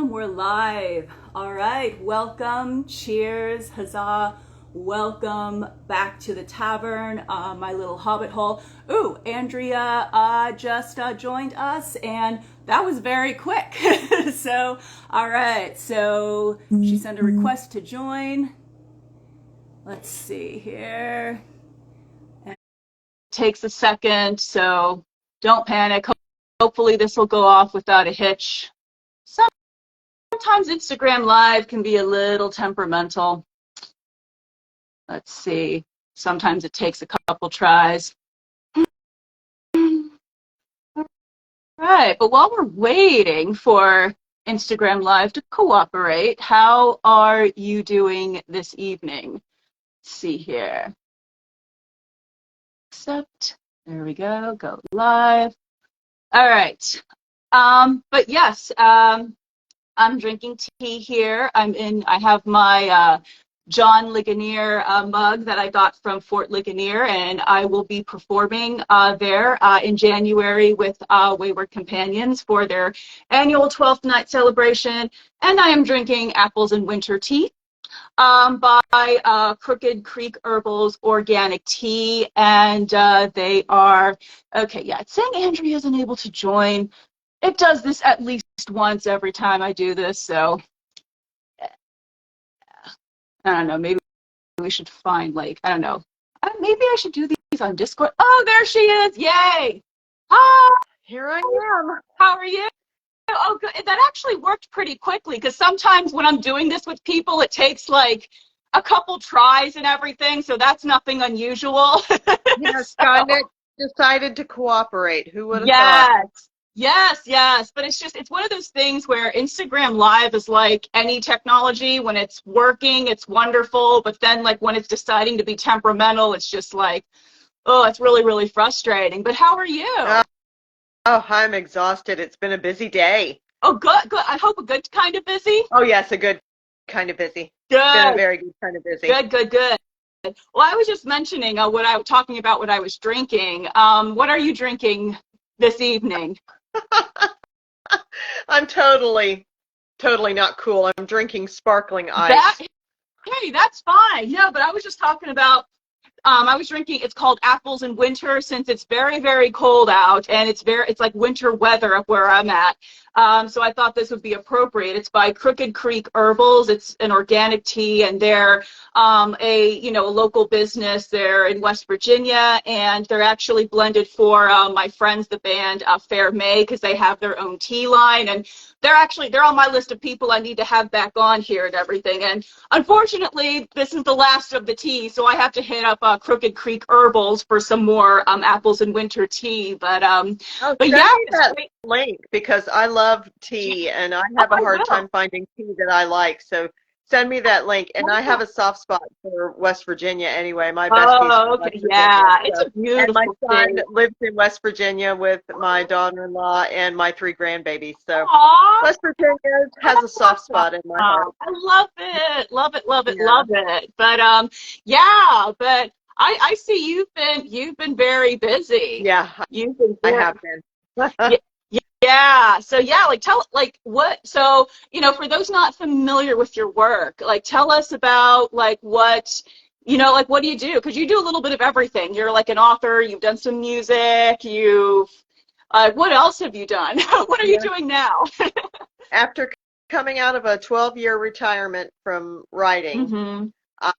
We're live. All right, welcome, cheers, huzzah, welcome back to the tavern, my little hobbit hole. Ooh, Andrea just joined us, and that was very quick. So, all right, so she sent a request to join. Let's see here. And it takes a second, so don't panic. Hopefully this will go off without a hitch. Sometimes Instagram Live can be a little temperamental. Let's see. Sometimes it takes a couple tries. Right, but while we're waiting for Instagram Live to cooperate, how are you doing this evening? Let's see here. Accept. There we go. Go live. All right. But yes, I'm drinking tea here. I have my John Ligonier mug that I got from Fort Ligonier, and I will be performing there in January with Wayward Companions for their annual 12th night celebration. And I am drinking Apples and Winter tea by Crooked Creek Herbals Organic Tea, and they are, okay, yeah, it's saying Andrea isn't able to join. It does this at least once every time I do this, so I don't know, maybe we should find, like, I don't know, maybe I should do these on Discord. Oh, there she is, yay! Hi! Here I am. How are you? Oh, good. That actually worked pretty quickly, because sometimes when I'm doing this with people, it takes like a couple tries and everything, so that's nothing unusual. Yes, So, Skynet decided to cooperate. Who would have thought? yes. But it's one of those things where Instagram Live is like any technology. When it's working, it's wonderful. But then, like, when it's deciding to be temperamental, it's just like, oh, it's really, really frustrating. But how are you? Oh, I'm exhausted. It's been a busy day. Oh, good. I hope a good kind of busy. Oh, yes, a good kind of busy. Good. It's been a very good kind of busy. Good. Well, I was just mentioning talking about what I was drinking. What are you drinking this evening? I'm totally not cool. I'm drinking sparkling ice. Hey, that's fine. No, but I was just talking about, I was drinking, it's called Apples in Winter, since it's very, very cold out, and it's like winter weather up where I'm at. So I thought this would be appropriate. It's by Crooked Creek Herbals. It's an organic tea, and they're a local business. They're in West Virginia, and they're actually blended for my friends, the band Fair May, because they have their own tea line, and they're on my list of people I need to have back on here and everything. And unfortunately, this is the last of the tea, so I have to hit up Crooked Creek Herbals for some more Apples in Winter tea. But Send yeah, me that link, because I love tea and I have a hard time finding tea that I like. So send me that link. And I have a soft spot for West Virginia anyway. My bestie's from West Virginia. Yeah, it's a And beautiful my son thing. lives in West Virginia with my daughter-in-law and my 3 grandbabies. So Aww, West Virginia has a soft spot in my heart. I love it. Yeah. Love it. But yeah, but I see you've been very busy. Yeah, You've been I very, have been. yeah. So yeah, like so, for those not familiar with your work, like tell us about like what what do you do? Because you do a little bit of everything. You're like an author, you've done some music, what else have you done? What are you doing now? After coming out of a 12-year retirement from writing, Mm-hmm. I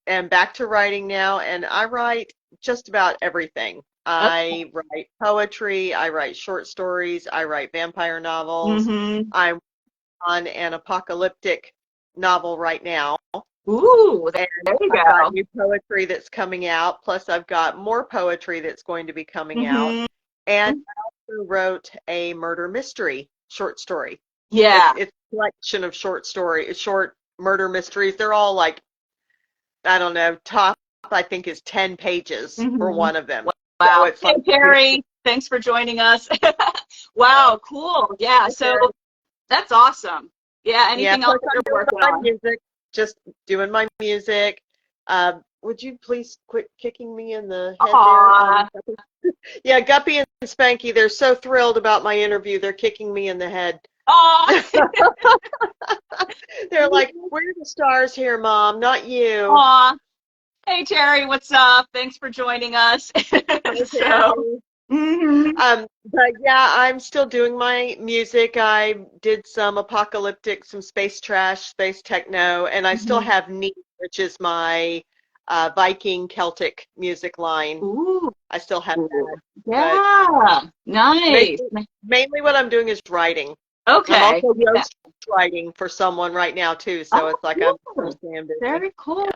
am back to writing now, and I write just about everything. I write poetry, I write short stories, I write vampire novels. Mm-hmm. I'm on an apocalyptic novel right now. Ooh, And there you I've go. got new poetry that's coming out, plus I've got more poetry that's going to be coming out. Mm-hmm. And I also wrote a murder mystery short story. Yeah. It's a collection of short murder mysteries. They're all like, I don't know, top I think is 10 pages for Mm-hmm. one of them. Wow. So it's Hey, like, Carrie, thanks for joining us. Wow, cool. Yeah, so that's awesome. Yeah, anything else that you're working on? music, just doing my music. Would you please quit kicking me in the head Aww. there? Yeah, Guppy and Spanky, they're so thrilled about my interview. They're kicking me in the head. Aw. They're like, we're the stars here, Mom, not you. Aw. Hey Terry, what's up? Thanks for joining us. Hi, So, Terry. mhm. But yeah, I'm still doing my music. I did some apocalyptic, some space trash, space techno, and I still Mhm. have Neat, which is my Viking Celtic music line. Ooh. I still have that. But Yeah. Nice. mainly what I'm doing is writing. I'm Okay. also Yeah. ghost writing for someone right now too, so Oh, it's like I'm cool. staying busy. Very cool.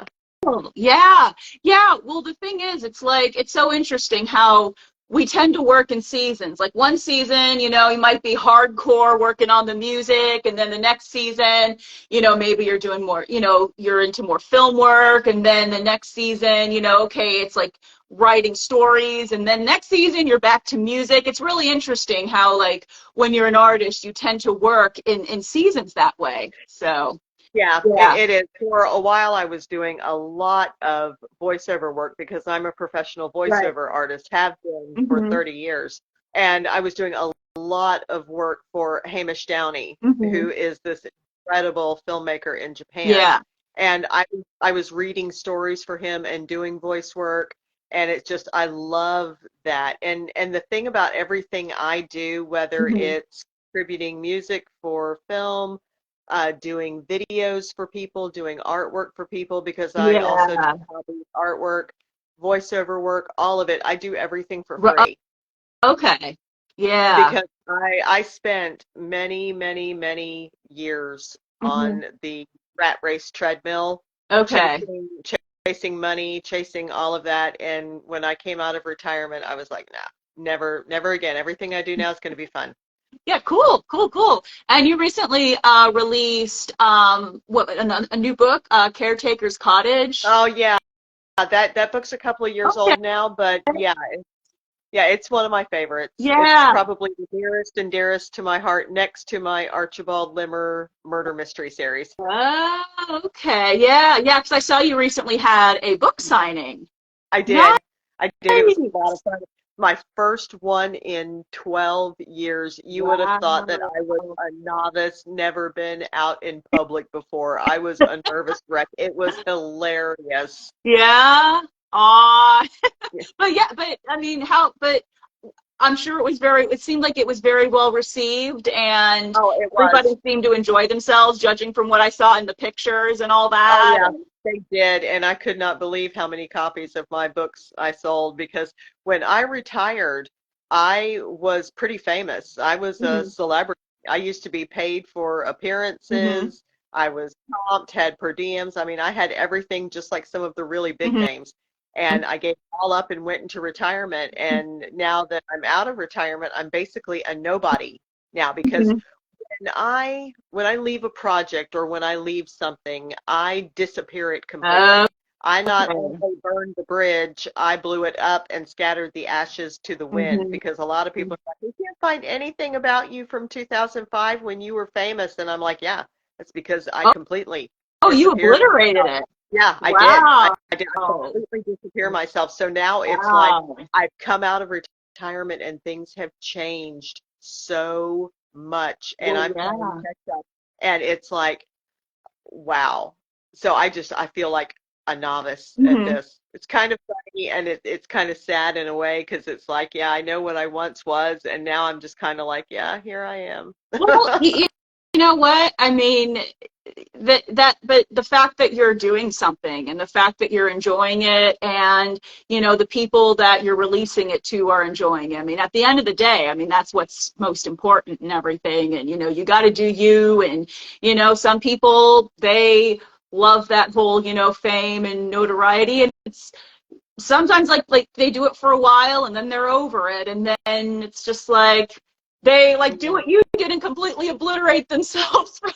Yeah. Yeah. Yeah. Well, the thing is, it's like, it's so interesting how we tend to work in seasons. Like one season, you might be hardcore working on the music, and then the next season, maybe you're doing more, you're into more film work, and then the next season, okay, it's like writing stories, and then next season you're back to music. It's really interesting how, like, when you're an artist, you tend to work in seasons that way. So, Yeah, yeah. it is. For a while, I was doing a lot of voiceover work because I'm a professional Right. voiceover artist, have been for Hmm. 30 years. And I was doing a lot of work for Hamish Downey, Hmm. who is this incredible filmmaker in Japan. Yeah. And I was reading stories for him and doing voice work. And it's just, I love that. And the thing about everything I do, whether Hmm. it's contributing music for film, doing videos for people, doing artwork for people because I also do Yeah. hobby artwork, voiceover work, all of it. I do everything for Ru- free Okay. Yeah. because I spent many years Hmm. on the rat race treadmill, Okay. chasing chasing money, chasing all of that. And when I came out of retirement, I was like, nah, never again. Everything I do now is going to be fun. Yeah, cool, cool, cool. And you recently released what a new book, Caretaker's Cottage. Oh yeah, that book's a couple of years Okay. old now, but yeah, yeah, it's one of my favorites. It's Yeah. probably the nearest and dearest to my heart next to my Archibald Limmer murder mystery series. Oh, okay. Yeah, yeah, because I saw you recently had a book signing. I Nice. did. I did. It was a lot of fun. My first one in 12 years. You would have thought that Wow. I was a novice, never been out in public before. I was a nervous wreck. It was hilarious. Yeah. Aw. Yeah. But yeah, but I mean, but I'm sure it seemed like it was very well received, and Oh, it was. everybody seemed to enjoy themselves, judging from what I saw in the pictures and all Oh that. yeah, they did, and I could not believe how many copies of my books I sold because when I retired, I was pretty famous. I was a Hmm. celebrity. I used to be paid for Hmm. appearances. I was comped, had per diems. I mean, I had everything just like some of the really big Hmm. names. And I gave it all up and went into retirement. And now that I'm out of retirement, I'm basically a nobody now because Hmm. when I leave a project or when I leave something, I disappear it Okay. completely. I not only burned the bridge, I blew it up and scattered the ashes to the wind Hmm. because a lot of people are like, we can't find anything about you from 2005 when you were famous. And I'm like, yeah, it's because I Oh, completely oh, you disappeared obliterated myself. it. Yeah, I did. Wow. I did. I completely disappear myself. So now it's like Wow. I've come out of retirement and things have changed so much, and Well, I'm playing yeah. catch up. And it's like, wow. So I feel like a novice at Hmm. this. It's kind of funny and it's kind of sad in a way because it's like, yeah, I know what I once was, and now I'm just kind of like, yeah, here I am. Well, you know what? I mean, but the fact that you're doing something, and the fact that you're enjoying it, and the people that you're releasing it to are enjoying it. I mean, at the end of the day, I mean, that's what's most important and everything. And you got to do you. And some people, they love that whole fame and notoriety, and it's sometimes like they do it for a while and then they're over it, and then it's just like they like do what you did and completely obliterate themselves from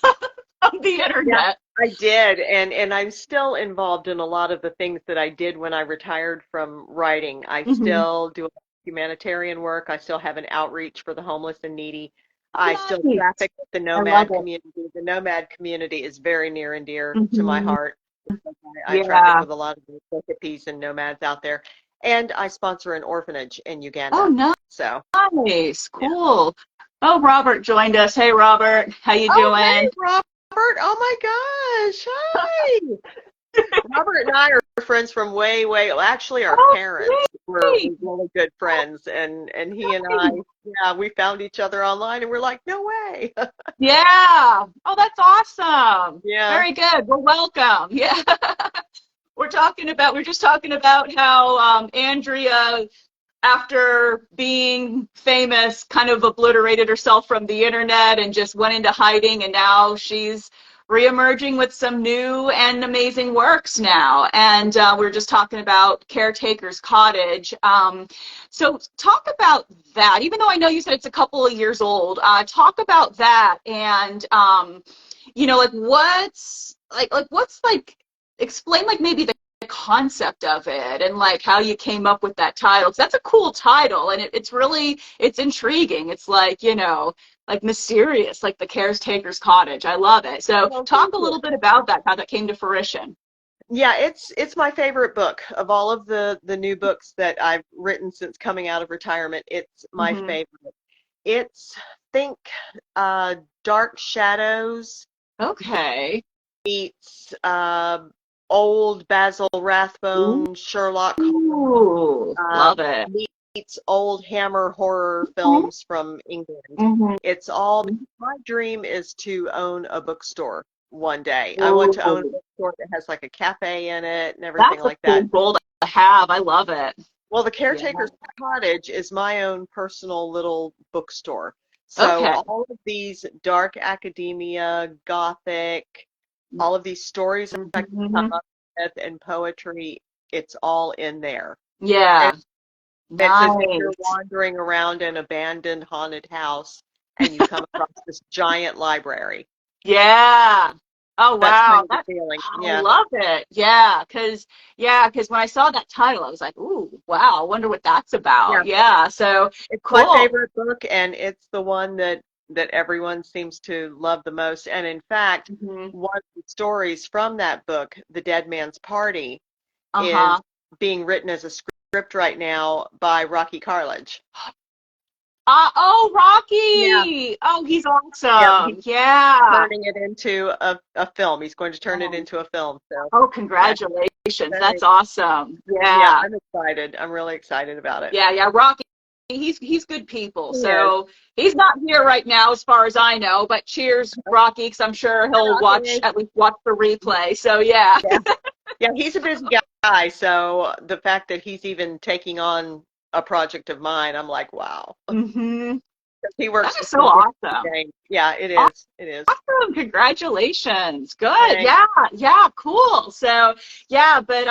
the Yeah, internet. I did, and I'm still involved in a lot of the things that I did when I retired from writing. I Hmm. still do humanitarian work. I still have an outreach for the homeless and needy. I still Nice. traffic with the I love nomad it. community. The nomad community is very near and dear to my Hmm. heart because I traffic Yeah. with a lot of the hippies and nomads out there. And I sponsor an orphanage in Oh, Uganda. nice. So, yeah. Cool. Oh, Robert joined us. Hey, Robert, how you Oh, hey, doing? Robert. Oh my gosh. Hi. Robert and I are friends from well, actually our Oh, parents were great. really good friends and he and I, yeah, we found each other online and we're like, no way. Yeah. Oh, that's awesome. Yeah. Very good. Well, welcome. Yeah. We're just talking about how Andrea, after being famous, kind of obliterated herself from the internet and just went into hiding, and now she's reemerging with some new and amazing works now. And we're just talking about Caretaker's Cottage. So talk about that. Even though I know you said it's a couple of years old, talk about that and like what's like explain like maybe the concept of it and like how you came up with that title. 'Cause that's a cool title and it's intriguing. It's like, like mysterious, like the Caretaker's Cottage. I love it. So Well, talk thank a you. little bit about that, how that came to fruition. Yeah, it's my favorite book of all of the new books that I've written since coming out of retirement. It's my Hmm. favorite. It's think uh Dark Shadows Okay. meets old Basil Ooh, Rathbone, Sherlock Holmes, love it. meets old Hammer horror Hmm. films from England. Hmm. It's all, my dream is to own a bookstore one day. I want to own a Ooh, bookstore that has like a cafe in it and everything that's a like cool that. goal to have. I love it. Well, the Yeah. Caretaker's Cottage is my own personal little bookstore. So Okay. all of these dark academia, Gothic, all of these stories I can come Hmm. up with and poetry, it's all in there. And Yeah. it's as if you're Nice. wandering around an abandoned haunted house and you come across this giant library. Yeah. Oh That's kind wow. of the feeling. I Yeah. love it. Yeah, cuz when I saw that title I was like, "Ooh, wow, I wonder what that's Yeah. about." Yeah. So It's my cool. favorite book and it's the one that everyone seems to love the most. And in fact, Hmm. one of the stories from that book, The Dead Man's Party, is Uh-huh. being written as a script right now by Rocky Carlage. Oh, Yeah. Rocky. Oh, he's Yep. awesome. He's Yeah. turning it into a film. He's going to turn it Um, into a film. So oh, yeah, congratulations. That's very, awesome. yeah, Yeah. I'm excited. I'm really excited about it. Yeah, Rocky. He's good people. He is. So he's not here right now, as far as I know. But cheers, Rocky, because I'm sure Hi, he'll Rocky. at least watch the replay. So yeah. Yeah. Yeah, he's a busy guy, so the fact that he's even taking on a project of mine, I'm like, wow. Hmm. He That works is for so some big awesome. thing. Yeah, it is. It is. Awesome. Congratulations. Good. Thanks. Yeah, cool. So, yeah, but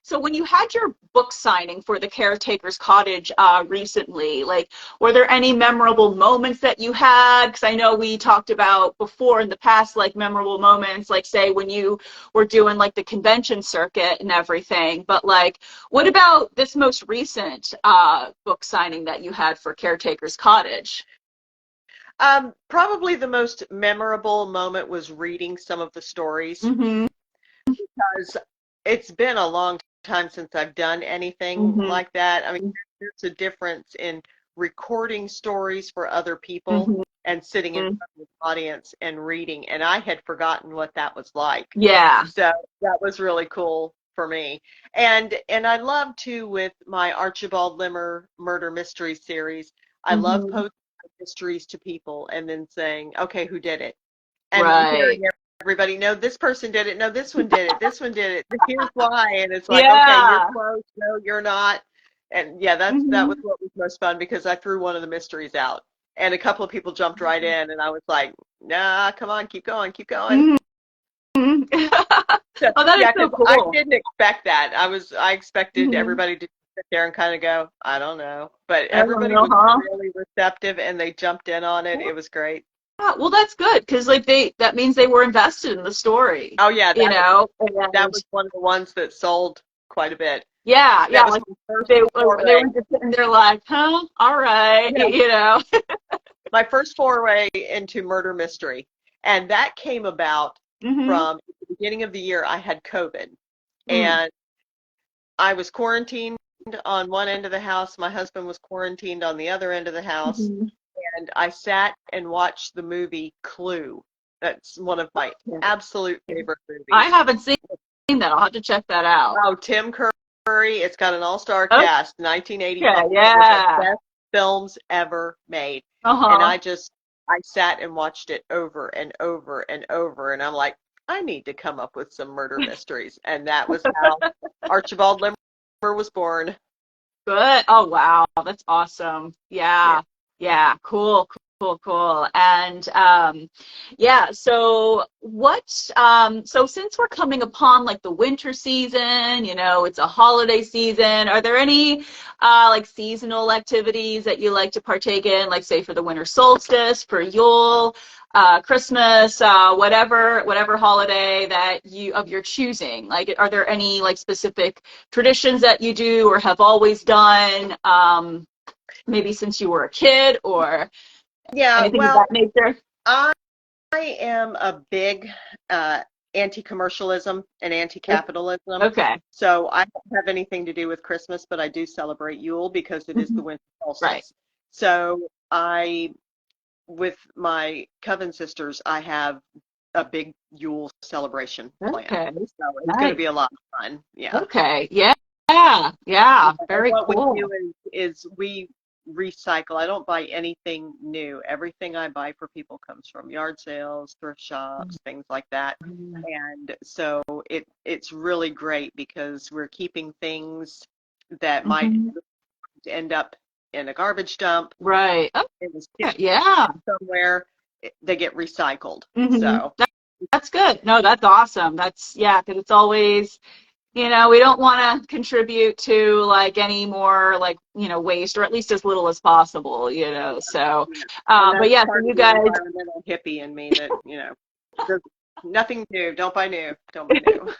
so when you had your book signing for the Caretaker's Cottage recently, like were there any memorable moments that you had? Because I know we talked about before in the past, like memorable moments, like say when you were doing like the convention circuit and everything. But like, what about this most recent book signing that you had for Caretaker's Cottage? Probably the most memorable moment was reading some of the stories Mm-hmm. because it's been a long time since I've done anything Mm-hmm. like that. I mean, there's a difference in recording stories for other people Mm-hmm. and sitting in front of the audience and reading, and I had forgotten what that was like. Yeah. So that was really cool for me. And I love too with my Archibald Limmer murder mystery series. I love Hmm. posting mysteries to people and then saying, okay, who did it? And Right. hearing everybody, no, this person did it. No, this one did it. This one did it. Here's why. And it's like, okay, you're Yeah. close. No, you're not. And yeah, that was Hmm. what was most fun because I threw one of the mysteries out and a couple of people jumped right in and I was like, nah, come on, keep going, keep going. Hmm. So, Oh, that is yeah, so because I cool. didn't expect that. I expected Hmm. everybody to sit there and kind of go, I don't know. But I don't everybody know, was huh? really receptive and they jumped in on it. It was great. Yeah, well, that's good because like that means they were invested in the story, Oh yeah, you know. that And was one of the ones that sold quite a bit. yeah, That was like my first they foray. were just sitting there like, huh, all right, Yeah, you know. my first foray into murder mystery, and that came about Hmm. from the beginning of the year. I had COVID, and I was quarantined on one end of the house. My husband was quarantined on the other end of the house. Mm-hmm. and I sat and watched the movie Clue. That's one of my absolute favorite I movies. haven't seen that. I'll have to check that out. Oh, Tim Curry. It's got an all-star Okay, cast, 1985, one of the yeah. best films ever made. And Uh-huh. I sat and watched it over and over and over. And I'm like, I need to come up with some murder mysteries. And that was how Archibald Limmer was born. Good. Oh, wow. That's awesome. Yeah. Yeah. Yeah. Cool. Cool. Cool. And yeah, so so since we're coming upon like the winter season, it's a holiday season, are there any like seasonal activities that you like to partake in, like say for the winter solstice, for Yule, Christmas, whatever holiday that you of your choosing? Like, are there any like specific traditions that you do or have always done, maybe since you were a kid or Yeah, anything of well, that nature? I am a big anti-commercialism and anti-capitalism. Okay. So I don't have anything to do with Christmas, but I do celebrate Yule because it is the Mhm. winter Right. solstice. With my coven sisters, I have a big Yule celebration planned. Okay. So it's going to Nice. be a lot of fun. Yeah. Okay. Yeah. Yeah. Yeah. And Very what we cool. do is we recycle. I don't buy anything new. Everything I buy for people comes from yard sales, thrift shops, things like that. And so it's really great because we're keeping things that might Hmm. end up in a garbage dump, Right. in the Okay. Yeah. somewhere. They get recycled. Hmm. So That's good. No, that's awesome. That's, yeah, because it's always, we don't want to contribute to like any more like, waste, or at least as little as possible. So, and but that's yeah, so part you of the guys, environmental hippie in me that, there's nothing new. Don't buy new. Don't buy new.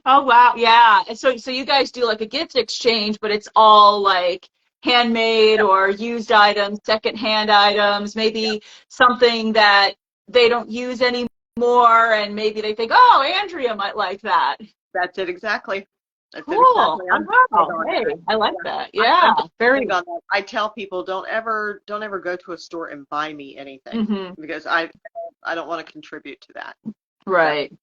oh wow, yeah. And so you guys do like a gift exchange, but it's all like handmade Yep, or used items, secondhand items, yep. maybe something that they don't use anymore, and maybe they think, oh, Andrea might like that. That's it exactly. That's it Cool. exactly. Oh I'm big wow. on Hey, that. I like Yeah, that. Yeah. I'm Very. big on that. I tell people don't ever go to a store and buy me anything Hmm. because I don't want to contribute to that. So Right.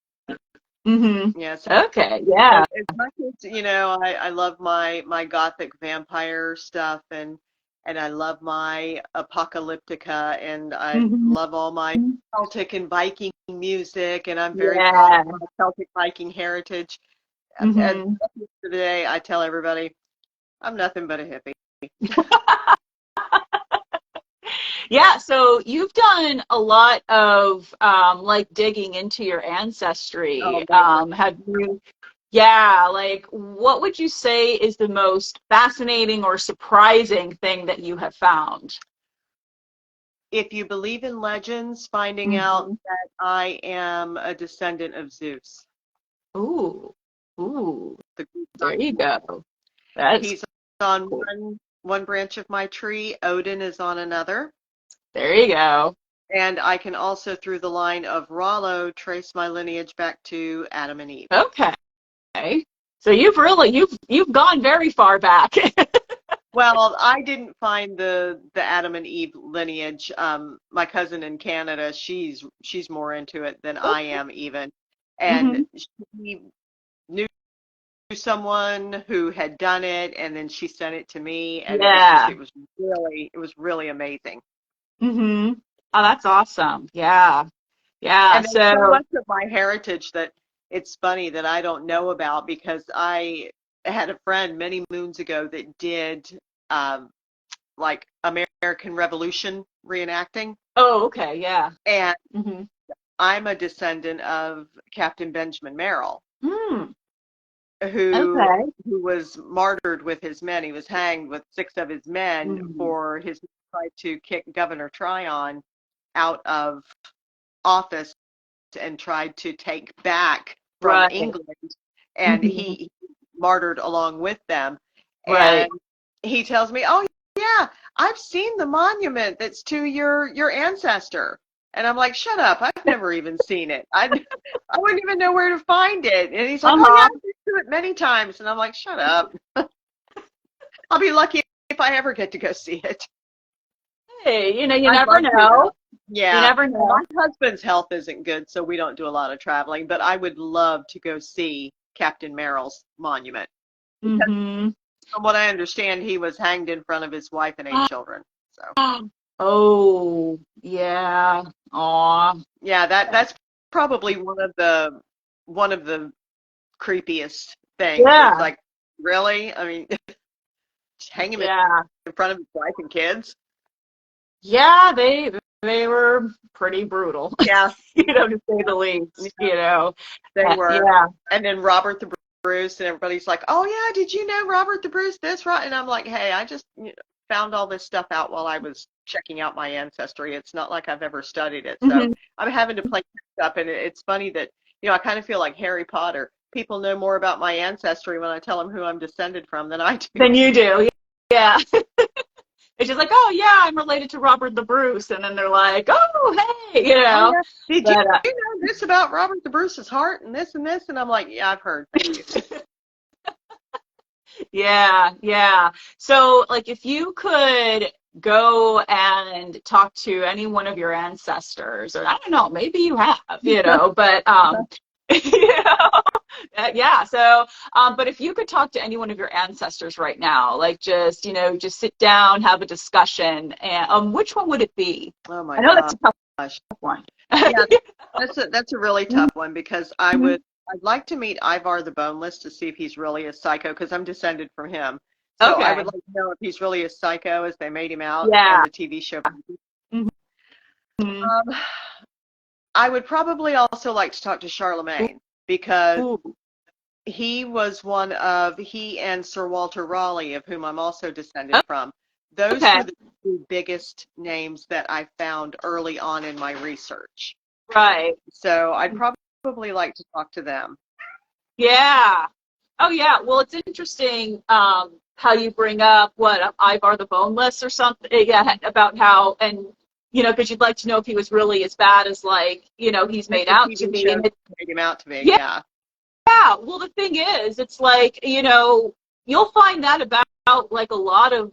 Hmm. yeah, so Okay. Yeah. as much as I love my Gothic vampire stuff and I love my apocalyptica and I Hmm. love all my Celtic and Viking music and I'm very proud of Yeah. my Celtic Viking heritage. At the end Hmm. of the day, I tell everybody I'm nothing but a hippie. Yeah, so you've done a lot of like digging into your Oh, ancestry. lately. Have you, yeah, like what would you say is the most fascinating or surprising thing that you have found? If you believe in legends, finding out Hmm. that I am a descendant of Zeus, Ooh, ooh, the Greek there god. you go. That's He's on cool. one branch of my tree. Odin is on another. There you go. And I can also, through the line of Rollo, trace my lineage back to Adam and Eve. Okay. So you've gone very far back. Well, I didn't find the Adam and Eve lineage. My cousin in Canada, she's more into it than I am even, and Hmm. she knew someone who had done it, and then she sent it to me, and Yeah. it was really amazing. Hmm. Oh, that's awesome. Yeah. Yeah. And there's so So, much of my heritage that it's funny that I don't know about because I had a friend many moons ago that did um, like American Revolution reenacting. oh, okay. Yeah. And Hmm. I'm a descendant of Captain Benjamin Merrill, Hmm. who Okay. who was martyred with his men. He was hanged with six of his men Hmm. for his try to kick Governor Tryon out of office and tried to take back from Right. England, and Hmm. he martyred along with them. Right. And he tells me, "Oh yeah, I've seen the monument that's to your ancestor." And I'm like, "Shut up! I've never even seen it. I wouldn't even know where to find it." And he's like, "Oh yeah, Uh-huh. I've been to it many times." And I'm like, "Shut up! I'll be lucky if I ever get to go see it." Hey, you I'd never love to, know. though. You Yeah. never Well, know. my husband's health isn't good, so we don't do a lot of traveling, but I would love to go see Captain Merrill's monument. Because Mm-hmm. from what I understand, he was hanged in front of his wife and 8 children. So Oh, yeah. Aw. yeah, that's probably one of the creepiest things. It's Yeah. like, really? I mean, hang him Yeah. in front of his wife and kids? Yeah, they were pretty brutal, Yeah, to say the least, yeah, they were. Yeah. And then Robert the Bruce, and everybody's like, "Oh yeah, did you know Robert the Bruce this right?" And I'm like, "Hey, I just found all this stuff out while I was checking out my ancestry. It's not like I've ever studied it, so Hmm. I'm having to play catch up." And it's funny that I kind of feel like Harry Potter. People know more about my ancestry when I tell them who I'm descended from than I do. Then you do. Yeah. It's just like, oh yeah, I'm related to Robert the Bruce, and then they're like, oh hey, Oh yeah, did you But know this about Robert the Bruce's heart and this and this? And I'm like, yeah, I've heard. Thank you. yeah, yeah. So like, if you could go and talk to any one of your ancestors, or I don't know, maybe you have, but you know, yeah. So, but if you could talk to any one of your ancestors right now, like just sit down, have a discussion, and which one would it be? Oh my I know that's a tough gosh. one. Yeah, that's a really tough one because Mhm. I'd like to meet Ivar the Boneless to see if he's really a psycho because I'm descended from him. So I would Okay. like to know if he's really as psycho as they made him out on Yeah. the TV show. Mhm. Um, I would probably also like to talk to Charlemagne because Ooh. he and Sir Walter Raleigh, of whom I'm also descended from. Those Okay. were the two biggest names that I found early on in my research. Right. So I'd probably like to talk to them. Yeah. Oh, yeah. Well, it's interesting how you bring up Ivar the Boneless or something. Yeah, about how and because you'd like to know if he was really as bad as he's As made the out to TV be. show And made him out to be, yeah, yeah. yeah. Well, the thing is, it's like you'll find that about like a lot of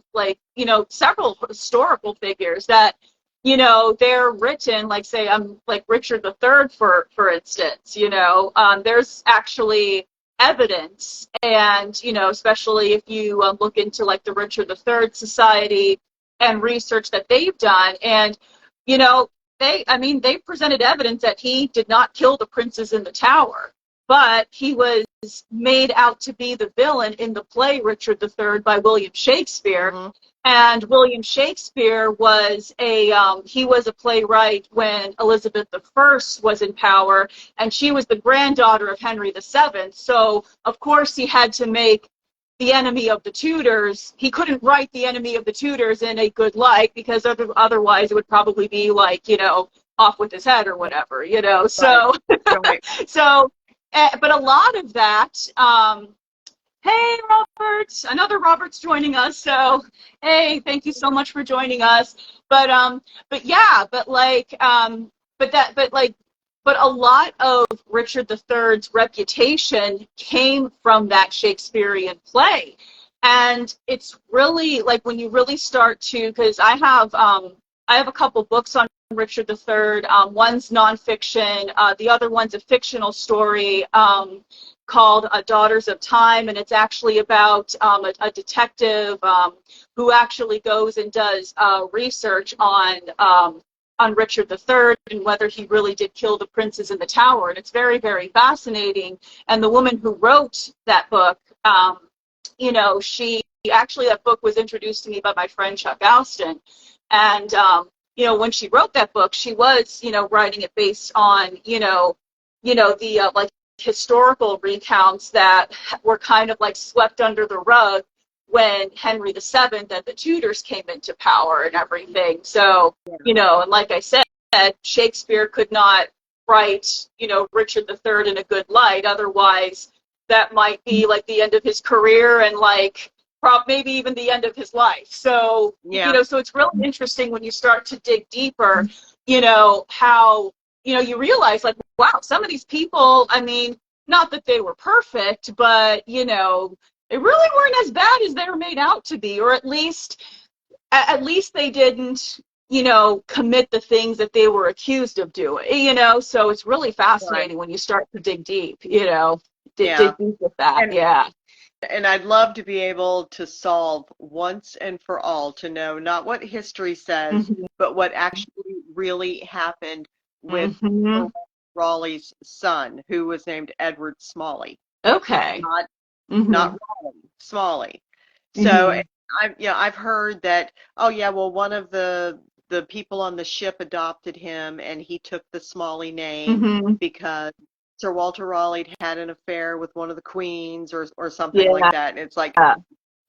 several historical figures that they're written like say like Richard III for instance. There's actually evidence and especially if you look into like the Richard III Society and research that they've done and you know they presented evidence that he did not kill the princes in the tower, but he was made out to be the villain in the play Richard III by William Shakespeare. Hmm. And William Shakespeare was he was a playwright when Elizabeth I was in power, and she was the granddaughter of Henry VII. So of course he had to make the enemy of the Tudors. He couldn't write the enemy of the Tudors in a good light because otherwise it would probably be like off with his head or whatever. Right, So right. so but a lot of that. Hey, Robert! Another Robert's joining us. So, hey, thank you so much for joining us. But yeah, but a lot of Richard III's reputation came from that Shakespearean play, and it's really like when you really start to, because I have a couple books on Richard III. One's nonfiction. The other one's a fictional story. Called Daughters of Time, and it's actually about a detective who actually goes and does research on Richard III and whether he really did kill the princes in the tower, and it's very, very fascinating. And the woman who wrote that book, she actually that book was introduced to me by my friend Chuck Alston, and when she wrote that book, she was writing it based on the like historical recounts that were kind of like swept under the rug when Henry VII and the Tudors came into power and everything. So, and like I said, Shakespeare could not write, Richard III in a good light. Otherwise, that might be like the end of his career and like maybe even the end of his life. So, Yeah. So it's really interesting when you start to dig deeper, how you realize like, wow, some of these people, I mean, not that they were perfect, but, they really weren't as bad as they were made out to be, or at least they didn't, commit the things that they were accused of doing, so it's really fascinating when you start to dig deep, dig Yeah. deep with that. And Yeah. and I'd love to be able to solve once and for all, to know not what history says, Hmm. but what actually really happened with Hmm. Sir Raleigh's son, who was named Edward Smalley, Okay. not Hmm. Raleigh, Smalley. So Hmm. and I've heard that, oh yeah, well, one of the people on the ship adopted him, and he took the Smalley name Hmm. because Sir Walter Raleigh had an affair with one of the queens, or something like Yeah. that. And it's like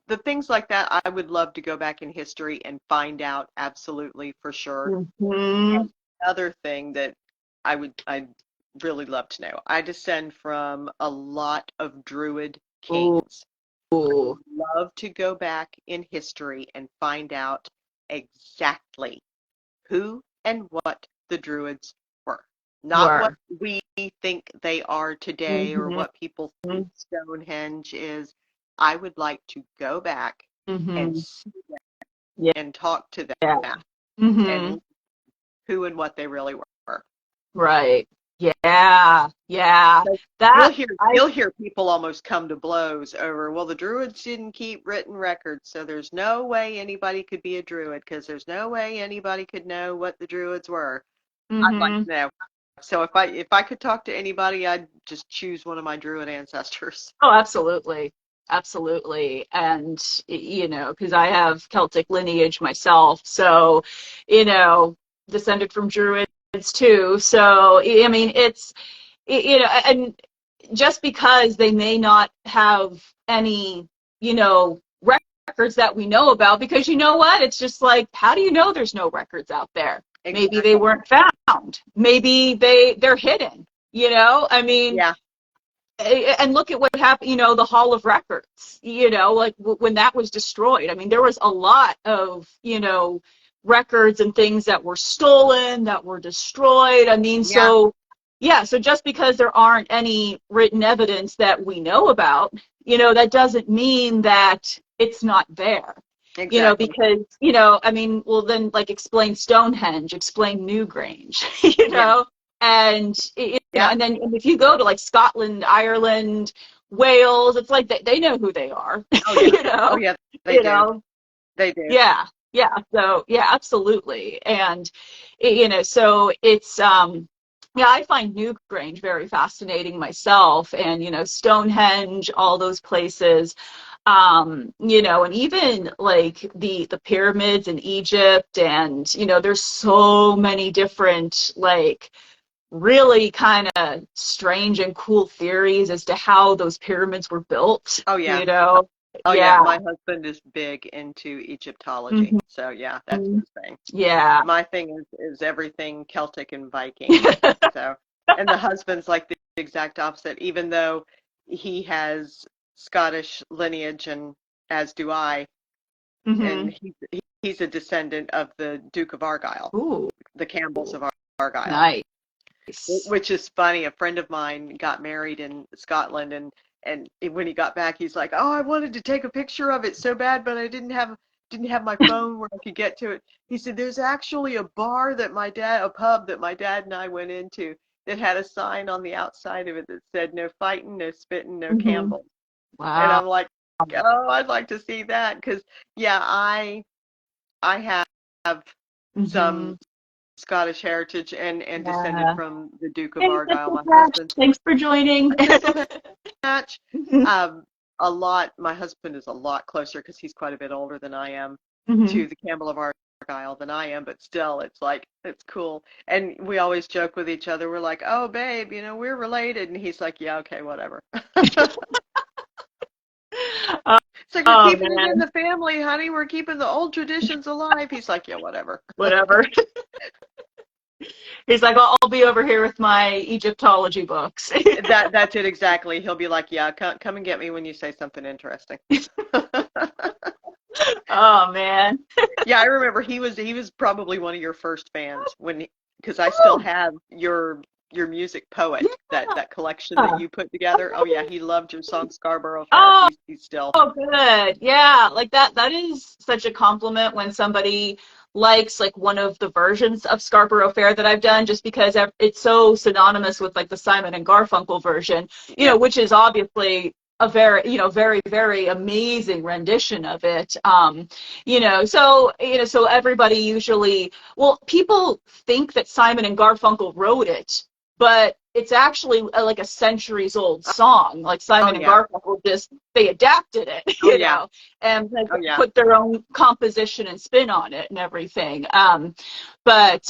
the things like that, I would love to go back in history and find out absolutely for sure. Hmm. And another thing that I'd really love to know. I descend from a lot of Druid Ooh. kings. Love to go back in history and find out exactly who and what the Druids were. Not what Were. we think they are today or Hmm. what people think Stonehenge is. I would like to go back and Hmm. see them Yeah. and talk to Yeah. them Hmm. and who and what they really were. Right. Yeah. Yeah. So That I you'll hear people almost come to blows over, well, the Druids didn't keep written records, so there's no way anybody could be a Druid because there's no way anybody could know what the Druids were. I'd like hmm to know. So if I could talk to anybody, I'd just choose one of my Druid ancestors. Oh, absolutely. Absolutely. And, because I have Celtic lineage myself. So, you know, descended from Druids too. So, I mean, and just because they may not have any, records that we know about, because you know what? It's just like, how do you know there's no records out there? Maybe they Exactly. weren't found. Maybe they're hidden. I mean, Yeah. and look at what happened, the Hall of Records, like when that was destroyed. I mean, there was a lot of, records and things that were stolen, that were destroyed. I mean, Yeah. so yeah, so just because there aren't any written evidence that we know about, that doesn't mean that it's not there. Exactly. Because, I mean, well, then, like, explain Stonehenge, explain Newgrange, Yeah. and, Yeah. and then if you go to, like, Scotland, Ireland, Wales, it's like they know who they are, Oh yeah. Oh yeah. They you do. know, They do. yeah, yeah. So, yeah, absolutely. And, so it's, yeah, I find Newgrange very fascinating myself, and, Stonehenge, all those places, and even like the pyramids in Egypt, and there's so many different, like, really kind of strange and cool theories as to how those pyramids were built, Oh yeah. Oh yeah. yeah. My husband is big into Egyptology. Mhm. So yeah, that's his thing. Yeah. My thing is everything Celtic and Viking. So, and the husband's like the exact opposite, even though he has Scottish lineage, and as do I, Hmm. and he's a descendant of the Duke of Argyll, Ooh, the Campbells of Argyll, nice. which is funny. A friend of mine got married in Scotland, and when he got back, he's like, "Oh, I wanted to take a picture of it so bad, but I didn't have my phone where I could get to it." He said, "There's actually a pub that my dad and I went into that had a sign on the outside of it that said, 'No fighting, no spitting, no Hmm. Campbell.'" And Wow. I'm like, "Oh, I'd like to see that," because yeah, I have Hmm. some Scottish heritage and descended Yeah. from the Duke of Hey, Argyll, Mr. my Patch, husband. thanks for joining. Mr. Patch, Hmm. um, a lot. My husband is a lot closer because he's quite a bit older than I am Hmm. to the Campbell of Argyll than I am, but still, it's like it's cool. And we always joke with each other. We're like, "Oh, babe, we're related," and he's like, "Yeah, okay, whatever." Oh, It's like, "We're oh, keeping it in man, the family, honey. We're keeping the old traditions alive." He's like, "Yeah, whatever." whatever. He's like, I'll be over here with my Egyptology books. That's it exactly. He'll be like, "Yeah, come and get me when you say something interesting." Oh, man. Yeah, I remember he was probably one of your first fans because I still Oh, have your music poet, that collection that yeah. you put together. Oh yeah, he loved your song Scarborough Fair. Oh, He's still. oh, good. Yeah, like that is such a compliment when somebody likes like one of the versions of Scarborough Fair that I've done, just because it's so synonymous with like the Simon and Garfunkel version, you know, which is obviously a very, you know, very, very amazing rendition of it. So everybody usually, well, people think that Simon and Garfunkel wrote it, but it's actually like a centuries old song. Like Simon and Garfunkel they adapted it, you know, and like, put their own composition and spin on it and everything. But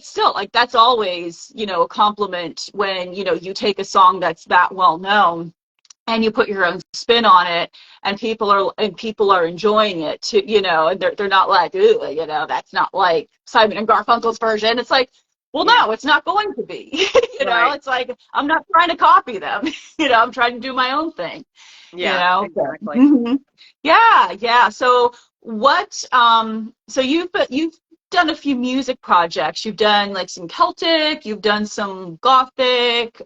still, like, that's always, you know, a compliment when, you know, you take a song that's that well known and you put your own spin on it, and people are enjoying it too, you know, and they're not like, ooh, you know, that's not like Simon and Garfunkel's version. It's like, well, no, it's not going to be. You know, it's like, I'm not trying to copy them. You know, I'm trying to do my own thing. Yeah, you know? exactly. Mm-hmm. Yeah. So so you've done a few music projects. You've done like some Celtic, you've done some Gothic.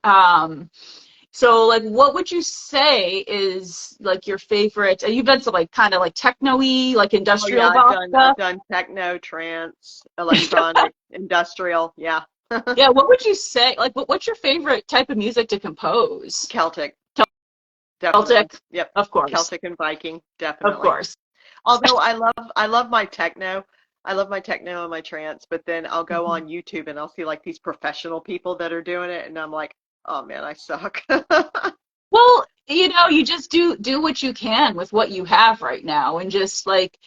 So like, what would you say is like your favorite? You've done some like kind of like techno-y, like industrial I've stuff. done techno, trance, electronic, industrial. Yeah. Yeah. What would you say? Like, what's your favorite type of music to compose? Celtic. Celtic. Definitely. Yep. Of course. Celtic and Viking. Definitely. Of course. Although I love my techno. I love my techno and my trance, but then I'll go on YouTube and I'll see like these professional people that are doing it, and I'm like, oh man, I suck. Well, you know, you just do what you can with what you have right now, and just like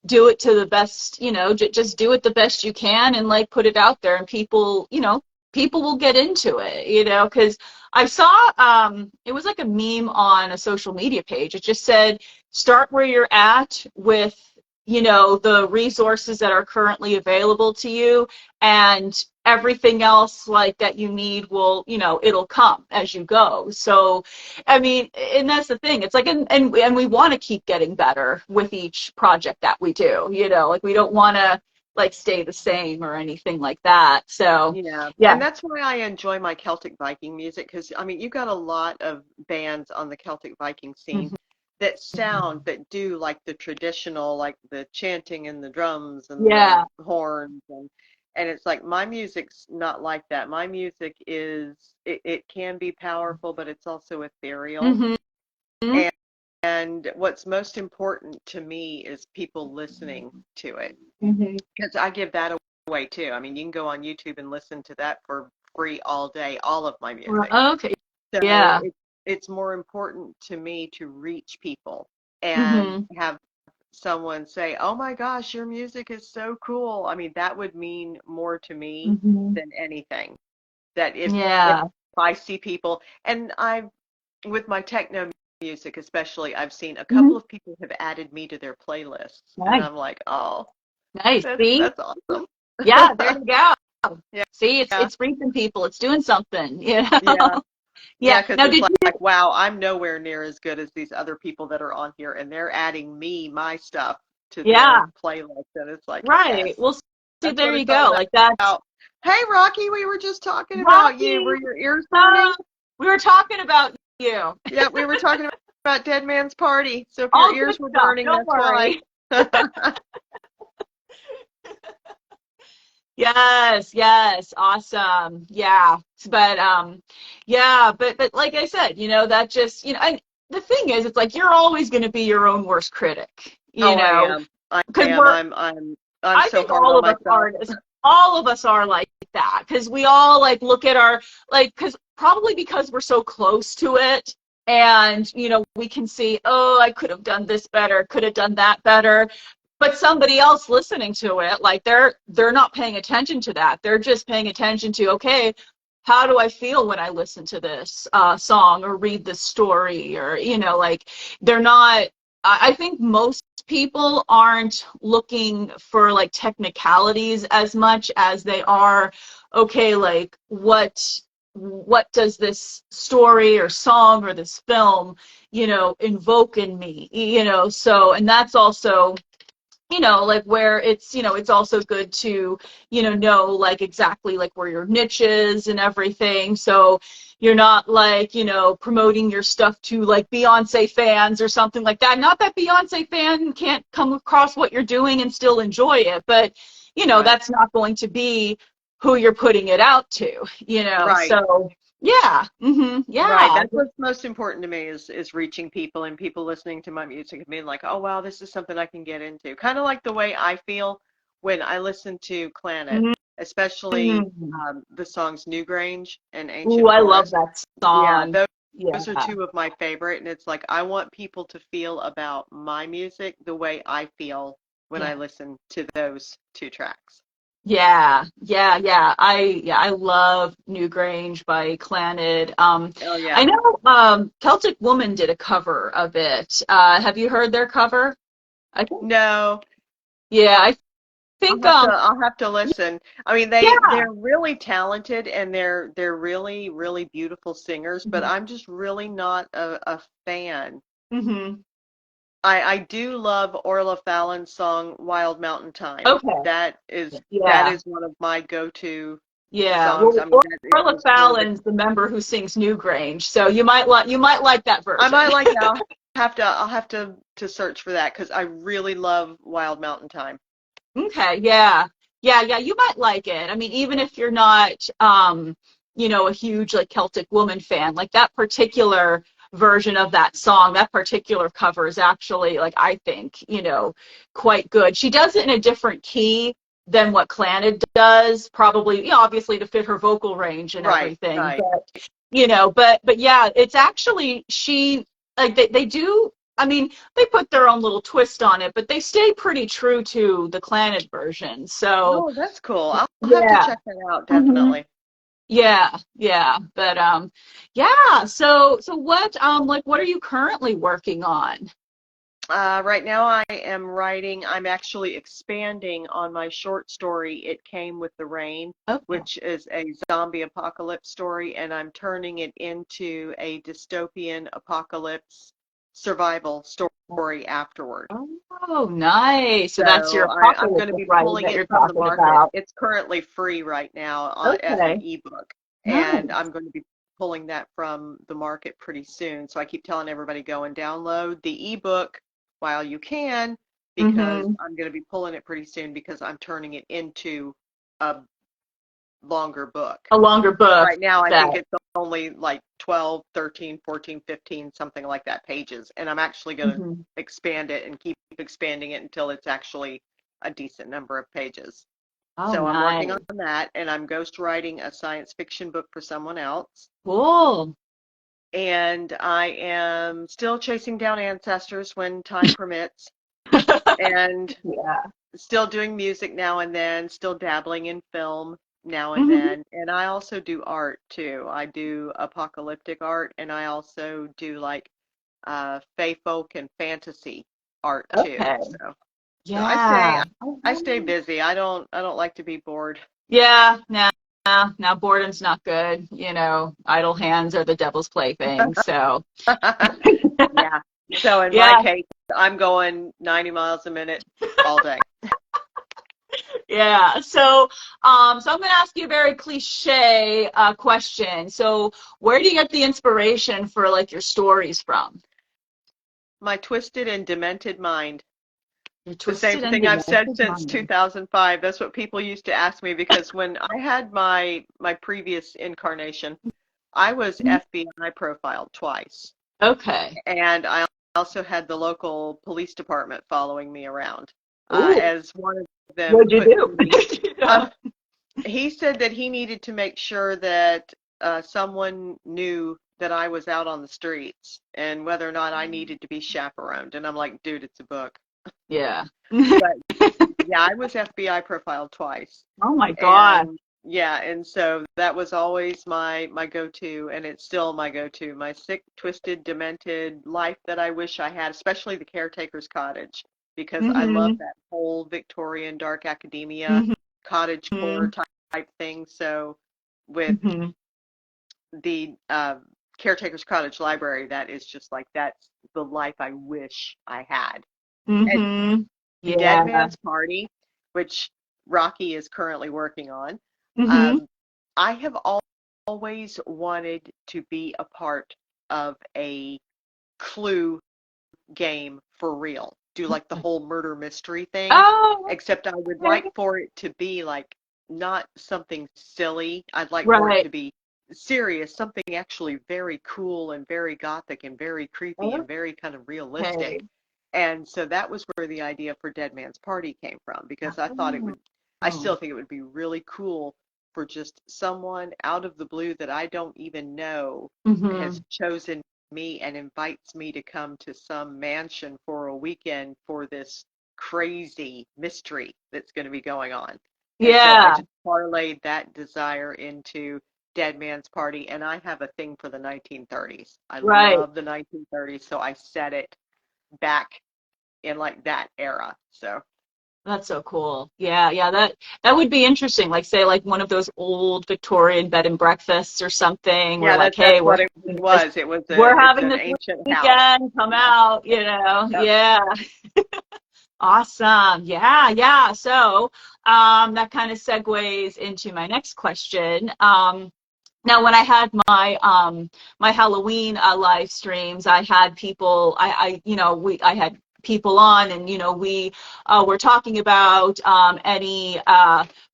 do it to the best, you know, just do it the best you can, and like put it out there, and people, you know, people will get into it, you know, because I saw it was like a meme on a social media page. It just said, start where you're at with, you know, the resources that are currently available to you, and everything else like that you need will, you know, it'll come as you go. So I mean, and that's the thing, it's like, and we want to keep getting better with each project that we do, you know, like we don't want to like stay the same or anything like that. So Yeah. yeah. And that's why I enjoy my Celtic Viking music, because I mean, you've got a lot of bands on the Celtic Viking scene that do like the traditional, like the chanting and the drums and Yeah. the horns, and it's like my music's not like that. My music is it can be powerful, but it's also ethereal. Mm-hmm. And what's most important to me is people listening to it, Mm-hmm. because I give that away too. I mean, you can go on YouTube and listen to that for free all day, all of my music. Okay. So Yeah. it's more important to me to reach people and Mm-hmm. have someone say, "Oh my gosh, your music is so cool." I mean, that would mean more to me Mm-hmm. than anything. That if Yeah. I see people, and I've with my techno music especially, I've seen a Mm-hmm. couple of people have added me to their playlists, and Nice. I'm like, "Oh, Nice. See? that's awesome." Yeah, there you go. Yeah, See, yeah, it's reaching people. It's doing something, you yeah. know? Yeah, Yeah. because Now, it's did you? like, wow, I'm nowhere near as good as these other people that are on here, and they're adding my stuff to their Yeah. playlist, and it's like, Right. yes, Well, see, that's there what you it's all go. Like that's about. Hey, Rocky, we were just talking about you. Rocky. Were your ears burning? We were talking about you. Yeah, we were talking about Dead Man's Party. So if your All good ears were stuff. burning, Don't that's why. worry. Yes, yes, awesome. Yeah. But like I said, you know, that just, you know, and the thing is, it's like you're always going to be your own worst critic, you Oh, I know, am. I because am. I'm I so think hard all on of us myself. artists, all of us are like that, because we all like look at our, like, because probably because we're so close to it, and, you know, we can see, oh, I could have done this better, could have done that better. But somebody else listening to it, like they're not paying attention to that. They're just paying attention to, okay, how do I feel when I listen to this song or read this story, or, you know, like they're not. I think most people aren't looking for like technicalities as much as they are, okay, like what does this story or song or this film, you know, invoke in me, you know. So, and that's also like where it's, it's also good to, know like exactly like where your niche is and everything. So you're not like, promoting your stuff to like Beyonce fans or something like that. Not that Beyonce fan can't come across what you're doing and still enjoy it, but Right. that's not going to be who you're putting it out to, Right. So yeah, Right. yeah. That's what's most important to me is reaching people and people listening to my music and being like, oh wow, this is something I can get into. Kind of like the way I feel when I listen to Planet, especially Mhm. the songs Newgrange and Ooh, Ancient I love Forest. that Yeah, song. those are Yeah. two of my favorite, and it's like I want people to feel about my music the way I feel when I Yeah. listen to those two tracks. Yeah. I love Newgrange by Clannad. Oh I yeah. know Celtic Woman did a cover of it. Have you heard their cover? I think No, yeah, I think I'll have to listen. I mean, yeah. they're really talented and they're really really beautiful singers, but hmm I'm just really not a fan. hmm I do love Orla Fallon's song Wild Mountain Thyme. Okay. That Yeah. is one of my go-to Yeah. songs. Well, I mean, that is Orla just really good. Fallon's the member who sings Newgrange, so you might like that I version. might like that. I'll have to search for that because I really love Wild Mountain Thyme. Okay, yeah, you might like it. I mean, even if you're not, a huge like Celtic Woman fan, like that particular version of that song, that particular cover is actually like I think, quite good. She does it in a different key than what Clannad does, probably, obviously to fit her vocal range and Right, everything. right. But yeah, it's actually she like they do. I mean, they put their own little twist on it, but they stay pretty true to the Clannad version. So Oh, that's cool. I'll have to yeah, check that out, hmm definitely. yeah. But yeah. So what like what are you currently working on? Right now I'm actually expanding on my short story, It Came with the Rain, Okay. which is a zombie apocalypse story, and I'm turning it into a dystopian apocalypse survival story afterward. Oh, nice. So that's your So I'm going apocalypse to be writing pulling that it you're from the talking market. about. It's currently free right now as an Okay. ebook, and Nice. I'm going to be pulling that from the market pretty soon. So I keep telling everybody go and download the ebook while you can, because hmm I'm going to be pulling it pretty soon because I'm turning it into a longer book. A longer book Right now, I that. think it's only like 12, 13, 14, 15, something like that pages. And I'm actually going to Mhm. expand it and keep expanding it until it's actually a decent number of pages. Oh, So I'm working on nice. that, and I'm ghostwriting a science fiction book for someone else. Cool. And I am still chasing down ancestors when time permits, and Yeah. still doing music now and then, still dabbling in film now and hmm then. And I also do art too. I do apocalyptic art, and I also do like fae folk and fantasy art too. Okay. So Yeah. I stay busy. I don't like to be bored. Yeah. Now boredom's not good. Idle hands are the devil's plaything. So Yeah. So in my yeah, case, I'm going 90 miles a minute all day. yeah. So I'm gonna ask you a very cliche question. So where do you get the inspiration for like your stories from? My twisted and demented mind. Your The same twisted and thing I've said demented since mind. 2005. That's what people used to ask me because when I had my previous incarnation, I was FBI profiled twice. Okay. And I also had the local police department following me around. Ooh, As one of them what'd you put do? to me, uh, he said that he needed to make sure that someone knew that I was out on the streets and whether or not I needed to be chaperoned. And I'm like, dude, it's a book. Yeah. But yeah, I was FBI profiled twice. Oh my God. And yeah, and so that was always my go-to, and it's still my go-to. My sick, twisted, demented life that I wish I had, especially the Caretaker's Cottage, because I love hmm that whole Victorian dark academia hmm cottage core type thing. So with hmm the Caretaker's Cottage library, that is just like that's the life I wish I had. And hmm Dead Yeah. Man's Party, which Rocky is currently working on. Mm-hmm. Um, I have always wanted to be a part of a Clue game for real. Do like the whole murder mystery thing, Oh, except I would okay. like for it to be like not something silly. I'd like for it Right. to be serious, something actually very cool and very gothic and very creepy and very kind of Okay. realistic. And so that was where the idea for Dead Man's Party came from, because I thought it would, I Oh. still think it would be really cool for just someone out of the blue that I don't even know Mm-hmm. has chosen me and invites me to come to some mansion for a weekend for this crazy mystery that's going to be going on. And so I Yeah. just parlayed that desire into Dead Man's Party, and I have a thing for the 1930s. I Right. love the 1930s, so I set it back in like that era. So That's so cool. Yeah, yeah, that would be interesting. Like say like one of those old Victorian bed and breakfasts or something where yeah, like, that's hey, what it was. we're It's having an this ancient house. weekend, come Yeah. out, you know. Yep. Yeah. Awesome. Yeah, yeah. So, that kind of segues into my next question. Now, when I had my Halloween live streams, I had people. I had people on, and we were talking about any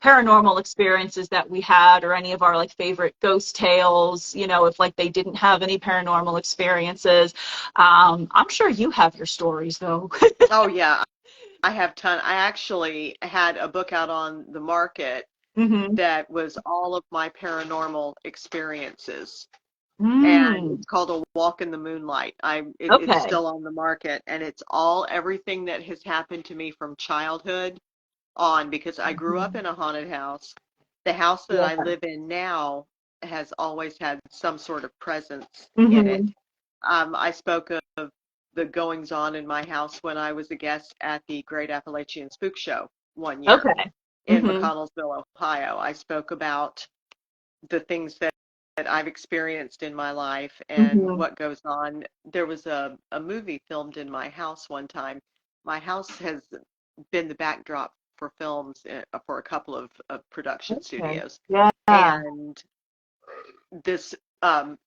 paranormal experiences that we had, or any of our like favorite ghost tales. If like they didn't have any paranormal experiences, I'm sure you have your stories though. Oh yeah, I have ton. I actually had a book out on the market Hmm. that was all of my paranormal experiences, and Mm, it's called A Walk in the Moonlight. It's okay. still on the market, and it's all everything that has happened to me from childhood on, because I grew up Mhm. in a haunted house. The house that Yeah. I live in now has always had some sort of presence in it. Hmm. I spoke of the goings on in my house when I was a guest at the Great Appalachian Spook Show one year Okay. in Hmm. McConnellsville, Ohio. I spoke about the things that I've experienced in my life and Hmm. what goes on. There was a movie filmed in my house one time. My house has been the backdrop for films for a couple of production Okay. studios. Yeah. And this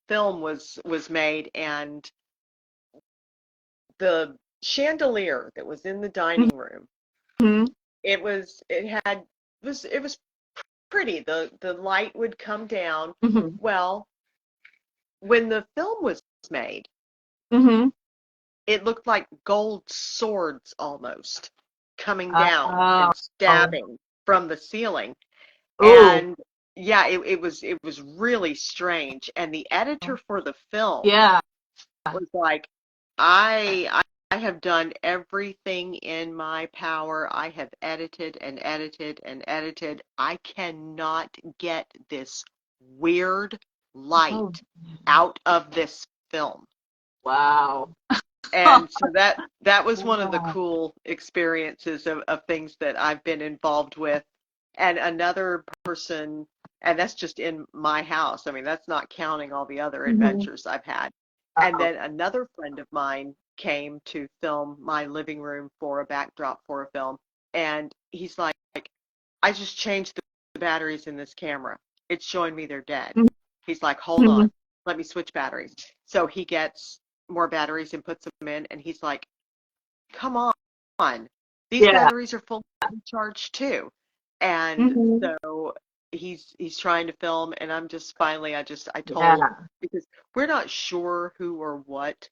film was made, and the chandelier that was in the dining room, Hmm. it was pretty. The light would come down. Hmm. Well, when the film was made, Hmm. it looked like gold swords almost coming down Oh. and stabbing from the ceiling. Oh. And yeah, it was really strange. And the editor for the film Yeah. was like, I have done everything in my power. I have edited and edited and edited. I cannot get this weird Oh. light out of this film. Wow. And so that was one of the Yeah. cool experiences of things that I've been involved with. And another person, and that's just in my house. I mean, that's not counting all the other Hmm. adventures I've had. And Wow. then another friend of mine came to film my living room for a backdrop for a film. And he's like, I just changed the batteries in this camera. It's showing me they're dead. He's like, hold Hmm. on, let me switch batteries. So he gets more batteries and puts them in, and he's like, come on, these Yeah. batteries are fully charged too. And Hmm. so he's trying to film, and I'm just finally I told, Yeah. because we're not sure who or what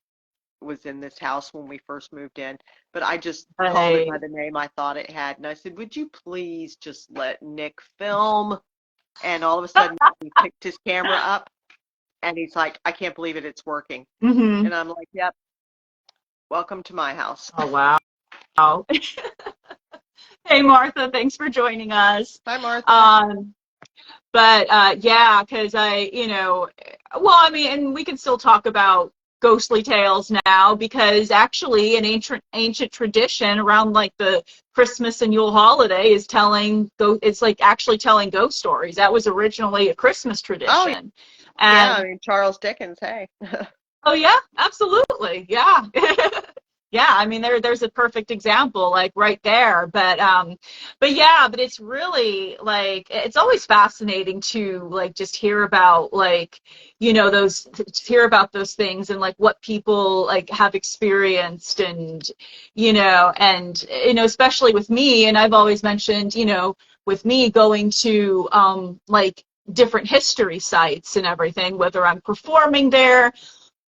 was in this house when we first moved in, but I just called it by Right. the name I thought it had, and I said, would you please just let Nick film? And all of a sudden he picked his camera up, and he's like, I can't believe it, it's working. Hmm. And I'm like, yep, welcome to my house. Oh, wow. Hey, Martha, thanks for joining us. Hi, Martha. Um, But yeah, because well, I mean, and we can still talk about ghostly tales now, because actually an ancient tradition around like the Christmas and Yule holiday is it's like actually telling ghost stories. That was originally a Christmas Oh, tradition. yeah, I And mean, Charles Dickens, hey. oh yeah, absolutely. Yeah. Yeah, I mean there's a perfect example like right there. But yeah, but it's really like it's always fascinating to like just hear about like, you know, those to hear about those things and like what people like have experienced and you know, especially with me, and I've always mentioned, you know, with me going to like different history sites and everything, whether I'm performing there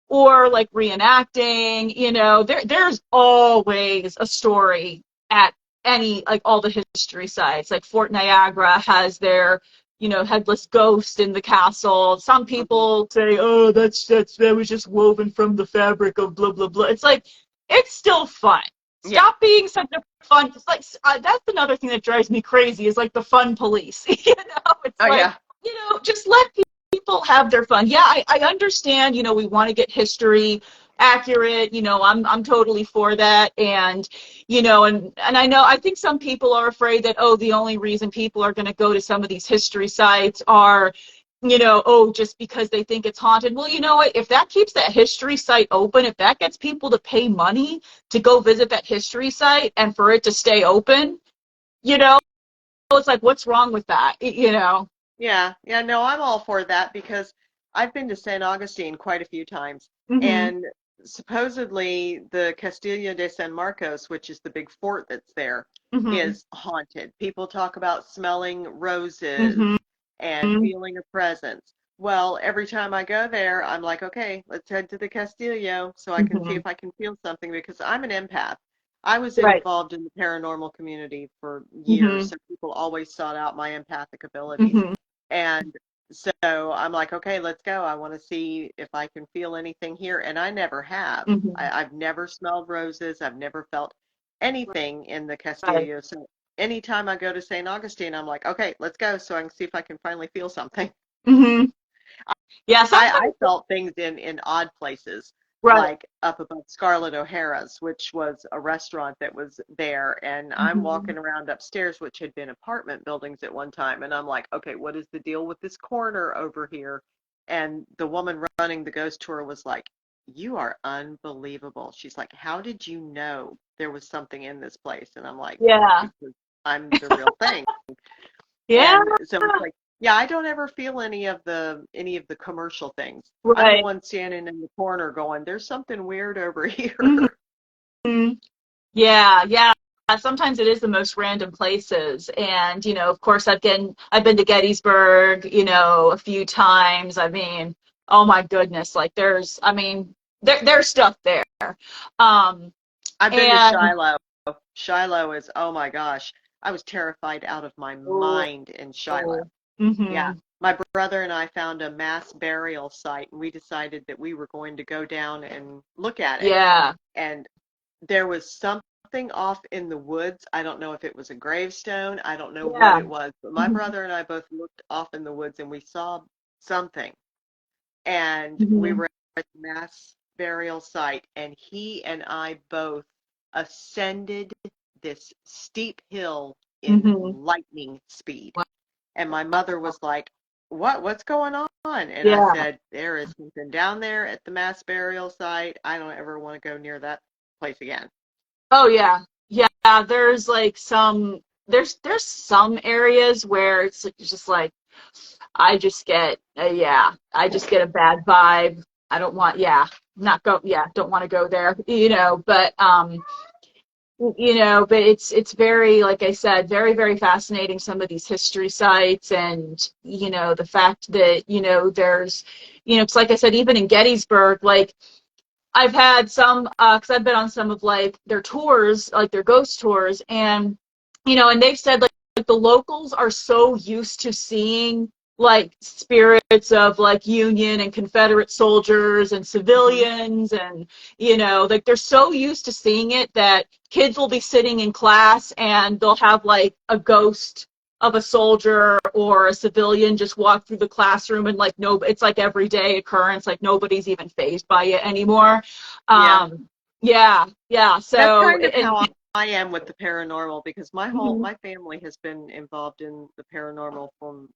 or like reenacting, you know, there's always a story at any like all the history sites. Like Fort Niagara has their, you know, headless ghost in the castle. Some Mhm. people say, oh, that was just woven from the fabric of blah blah blah. It's like it's still fun. Yeah. Stop being such a fun. It's like that's another thing that drives me crazy is like the fun police. You know, it's Oh like, yeah. you know, just let people have their fun. Yeah, I understand, you know, we want to get history accurate, you know, I'm totally for that. And, you know, and I know I think some people are afraid that, oh, the only reason people are going to go to some of these history sites are, you know, oh, just because they think it's haunted. Well, you know what? If that keeps that history site open, if that gets people to pay money to go visit that history site and for it to stay open, you know, it's like, what's wrong with that? You know? Yeah, yeah, no, I'm all for that because I've been to St. Augustine quite a few times, Hmm. and supposedly the Castillo de San Marcos, which is the big fort that's there, Hmm. is haunted. People talk about smelling roses Hmm. and feeling a presence. Well, every time I go there, I'm like, okay, let's head to the Castillo so I can see Hmm. if I can feel something because I'm an empath. I was Right. involved in the paranormal community for years, Hmm. so people always sought out my empathic abilities. Hmm. And so I'm like, okay, let's go. I want to see if I can feel anything here. And I never have. Hmm. I've never smelled roses. I've never felt anything in the Right. Castillo. So anytime I go to St. Augustine, I'm like, okay, let's go so I can see if I can finally feel something. Hmm. Yeah, I sometimes, felt things in odd places, right. like up above Scarlett O'Hara's, which was a restaurant that was there. And I'm Hmm. walking around upstairs, which had been apartment buildings at one time. And I'm like, okay, what is the deal with this corner over here? And the woman running the ghost tour was like, you are unbelievable. She's like, how did you know there was something in this place? And I'm like, Yeah. because I'm the real thing. Yeah. And so it's like, yeah, I don't ever feel any of the commercial things. I'm the Right. one standing in the corner going, there's something weird over Hmm. here. Yeah. Yeah. Sometimes it is the most random places. And, you know, of course I've been to Gettysburg, you know, a few times. I mean, oh my goodness, like there's stuff there. Um, I've been to and Shiloh. Shiloh is, oh my gosh, I was terrified out of my oh, mind in Shiloh. oh, Yeah. hmm. My brother and I found a mass burial site and we decided that we were going to go down and look at it. Yeah. And there was something off in the woods. I don't know if it was a gravestone. I don't know what Yeah. it was, but my Hmm. brother and I both looked off in the woods and we saw something. And we Hmm. were at the mass burial site, and he and I both ascended this steep hill in Hmm. lightning speed. And my mother was like, what's going on? And I Yeah. said, there is something down there at the mass burial site. I don't ever want to go near that place again. Oh yeah. Yeah, there's like there's some areas where it's just like I just get yeah, I just get a bad vibe. I don't want not go don't want to go there, you know, but it's very like I said, very very fascinating some of these history sites and you know the fact that you know there's you know it's like I said even in Gettysburg like I've had some, because I've been on some of like their tours, like their ghost tours, and you know, and they've said like the locals are so used to seeing like spirits of like Union and Confederate soldiers and Hmm. civilians, and you know, like they're so used to seeing it that kids will be sitting in class and they'll have like a ghost of a soldier or a civilian just walk through the classroom and like no it's like everyday occurrence like nobody's even fazed by it anymore. Yeah. Yeah, That's so kind of how I am with the paranormal because my whole mhm, my family has been involved in the paranormal from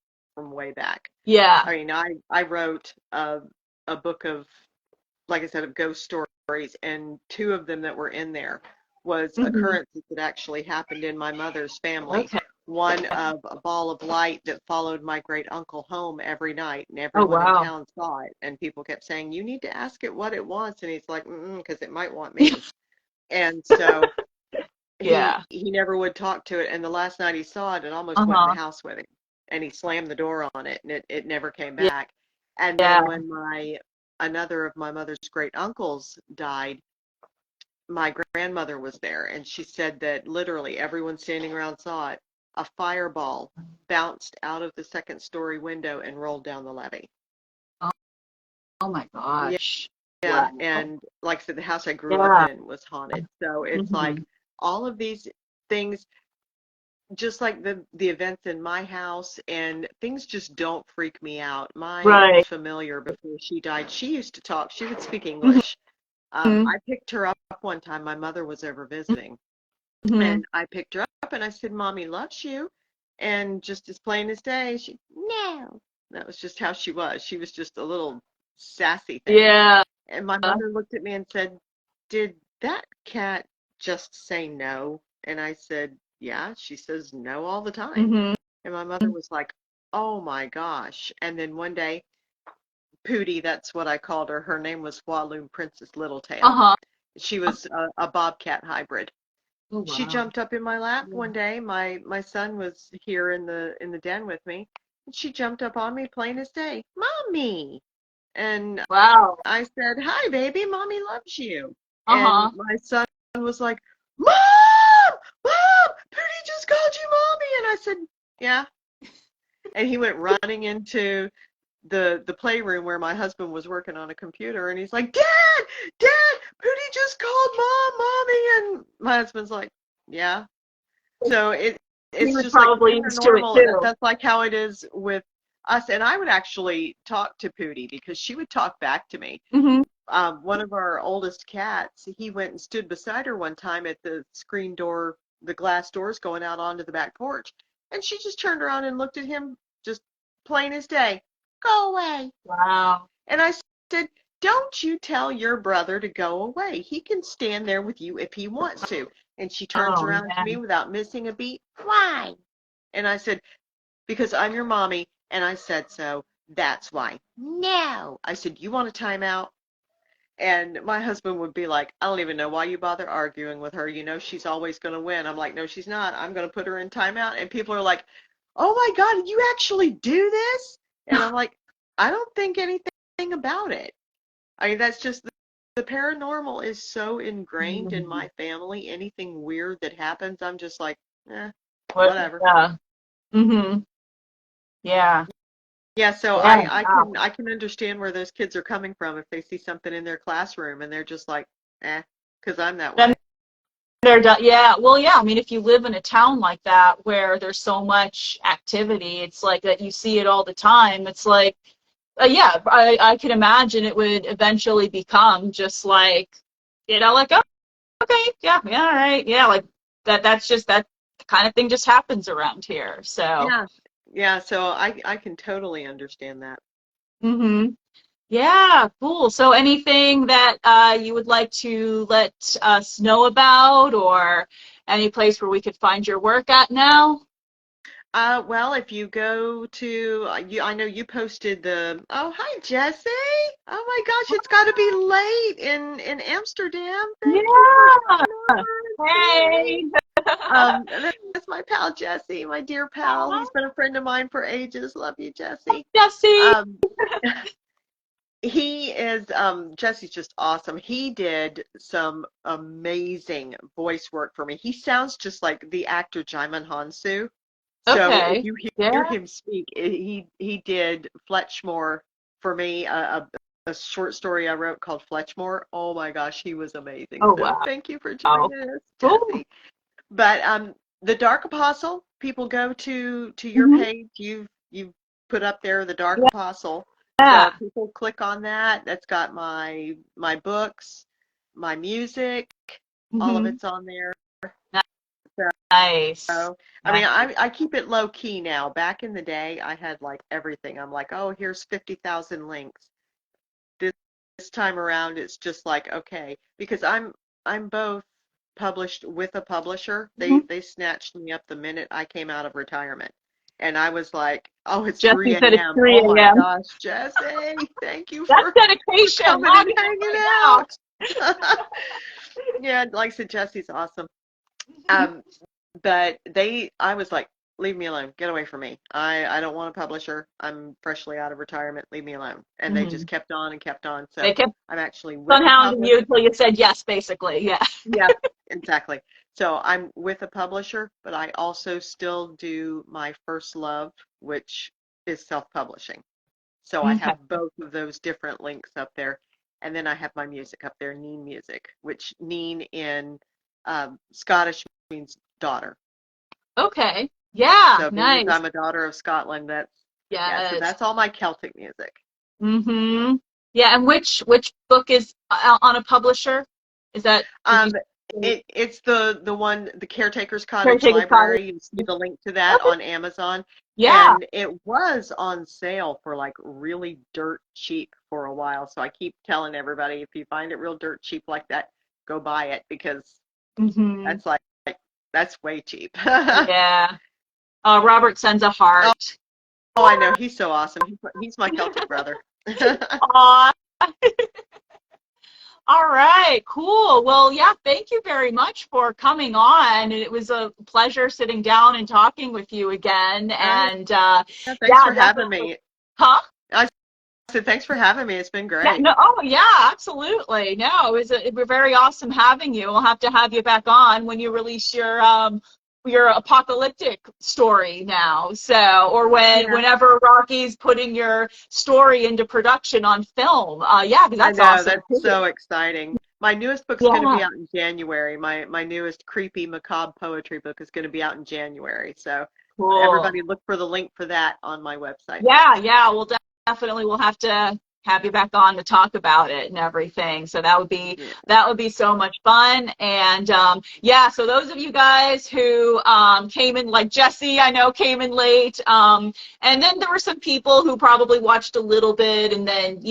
way back. yeah. I mean, I wrote a book of like I said, of ghost stories, and two of them that were in there was Mm-hmm. occurrences that actually happened in my mother's family. Okay. One of a ball of light that followed my great uncle home every night, and Oh, everyone in wow. town saw it. And people kept saying, "You need to ask it what it wants," and he's like, "Because it might want me." And so Yeah. he never would talk to it. And the last night he saw it, it almost went in Uh-huh. the house with him, and he slammed the door on it, and it never came Yeah. back. And Yeah. then when another of my mother's great uncles died, my grandmother was there, and she said that literally everyone standing around saw it. A fireball bounced out of the second story window and rolled down the levee. Oh, oh my Yeah, gosh. yeah. Wow. And like I said, the house I grew up Yeah. in was haunted. So it's like Mm-hmm. all of these things, just like the events in my house, and things just don't freak me out. My Right. familiar, before she died, she used to talk. She would speak Mm-hmm. English. I picked her up one time. My mother was over visiting, Mm-hmm. and I picked her up and I said, "Mommy loves you." And just as plain as day, no. That was just how she was. She was just a little sassy thing. Yeah. And my mother looked at me and said, "Did that cat just say no?" And I said, "Yeah." She says no all the time. Mm-hmm. And my mother was like, "Oh my gosh." And then one day, Pootie, that's what I called her. Her name was Walloon Princess Littletail. Uh-huh. She was a bobcat hybrid. Oh, She wow. jumped up in my lap Yeah. one day. My son was here in the den with me, and she jumped up on me plain as day. "Mommy." And Wow. I said, "Hi, baby. Mommy loves you." And Uh-huh. my son was like, "Mom! Mom! Pootie just called you mommy." And I said, "Yeah." And he went running into the playroom where my husband was working on a computer, and he's like, "Dad! Dad! Pootie just called Mom, Mommy." And my husband's like, "Yeah." So He it's was just like probably used to it paranormal. too. That's like how it is with us. And I would actually talk to Pootie because she would talk back to me. Mm-hmm. One of our oldest cats, he went and stood beside her one time at the screen door, the glass doors going out onto the back porch, and she just turned around and looked at him, just plain as day. "Go away." Wow. And I said, "Don't you tell your brother to go away. He can stand there with you if he wants to." And she turns Oh, around to me man. without missing a beat. "Why?" And I said, "Because I'm your mommy, and I said so. That's why." "No." I said, "You want a timeout?" And my husband would be like, "I don't even know why you bother arguing with her. You know she's always going to win." I'm like, "No, she's not. I'm going to put her in timeout." And people are like, "Oh my God, you actually do this?" And I'm like, "I don't think anything about it." I mean, that's just the paranormal is so ingrained in Mm. my family. Anything weird that happens, I'm just like, What? whatever. Yeah. Mm-hmm. Yeah. Yeah, so Yeah. I Wow. can I can understand where those kids are coming from if they see something in their classroom and they're just like, because I'm that Then way. they're done. Yeah. Well, yeah. I mean, if you live in a town like that where there's so much activity, it's like that you see it all the time. It's like, yeah, I could imagine it would eventually become just like, like, oh, okay, yeah, yeah, all right, yeah, like that's just that kind of thing just happens around here. So, Yeah, yeah. So I can totally understand that. hmm yeah, cool. So anything that you would like to let us know about, or any place where we could find your work at now? Well, if you go to I know you posted the. Oh, hi, Jesse. Oh my gosh, it's got to be late in Amsterdam. Thank you for Yeah. coming over and sharing. Hey. That's my pal Jesse, my dear pal. He's been a friend of mine for ages. Love you, Jesse. Jesse. Um, he is Jesse's just awesome. He did some amazing voice work for me. He sounds just like the actor Jaimin Hansu. So if Okay. you hear Yeah. him speak, he did Fletchmore for me, a short story I wrote called Fletchmore. Oh my gosh, he was amazing. Oh, So wow. thank you for joining us, Cool. Jesse. But the Dark Apostle, people go to your Hmm. page. You've put up there the Dark Apostle. So Yeah. people click on that. That's got my books, my music, all of Hmm. it's on there. Nice. So, I mean, Nice. I keep it low key now. Back in the day, I had like everything. I'm like, oh, here's 50,000 links. This time around, it's just like, okay, because I'm both published with a publisher. Mhm. They snatched me up the minute I came out of retirement. And I was like, oh, it's Jesse 3 said it's a.m. 3 Oh my a.m. gosh, Jesse, thank you That's for dedication. coming and Logging in hanging right out. Yeah, like I said, Jesse's awesome. now. Um, but I was like, leave me alone, get away from me. I don't want a publisher. I'm freshly out of retirement. Leave me alone. And they Hmm. just kept on and kept on. They So kept I'm actually with sun a hounding you publisher. until you said yes, basically. Yeah. Yeah, exactly. So I'm with a publisher, but I also still do my first love, which is self-publishing. So I Okay. have both of those different links up there. And then I have my music up there, Neen Music, which Neen in Scottish means daughter. Okay. Yeah. So being as Nice. I'm a daughter of Scotland, yeah, so Yes. that's all my Celtic music. Mm-hmm. Yeah. And which book is on a publisher? Is that, did you Um, say it's the one, the Caretaker's Cottage Caretaker Cottage? Library. You see the link to that Okay. on Amazon. Yeah. And it was on sale for like really dirt cheap for a while. So I keep telling everybody, if you find it real dirt cheap like that, go buy it because Mm-hmm. that's that's way cheap. Yeah. Robert sends a Oh, heart. I know. He's so awesome. He's my Celtic brother. Aw. All right, cool. Well, yeah, thank you very much for coming on. And it was a pleasure sitting down and talking with you again. Oh, And yeah, thanks yeah, for having definitely. me. Huh? I said, thanks for having me. It's been Yeah, great. no, oh yeah, absolutely. No, it was very awesome having you. We'll have to have you back on when you release your apocalyptic story now. So, or Yeah, whenever Rocky's putting your story into production on film. Yeah, because I that's know. awesome That's too. so exciting. My newest book's going to Yeah, be out in January. My newest creepy macabre poetry book is going to be out in January. So cool. everybody look for the link for that on my website. Yeah, yeah, definitely we'll have to have you back on to talk about it and everything. So Yeah. that would be so much fun. And yeah, so those of you guys who came in, like Jesse, I know came in late. And then there were some people who probably watched a little bit and then,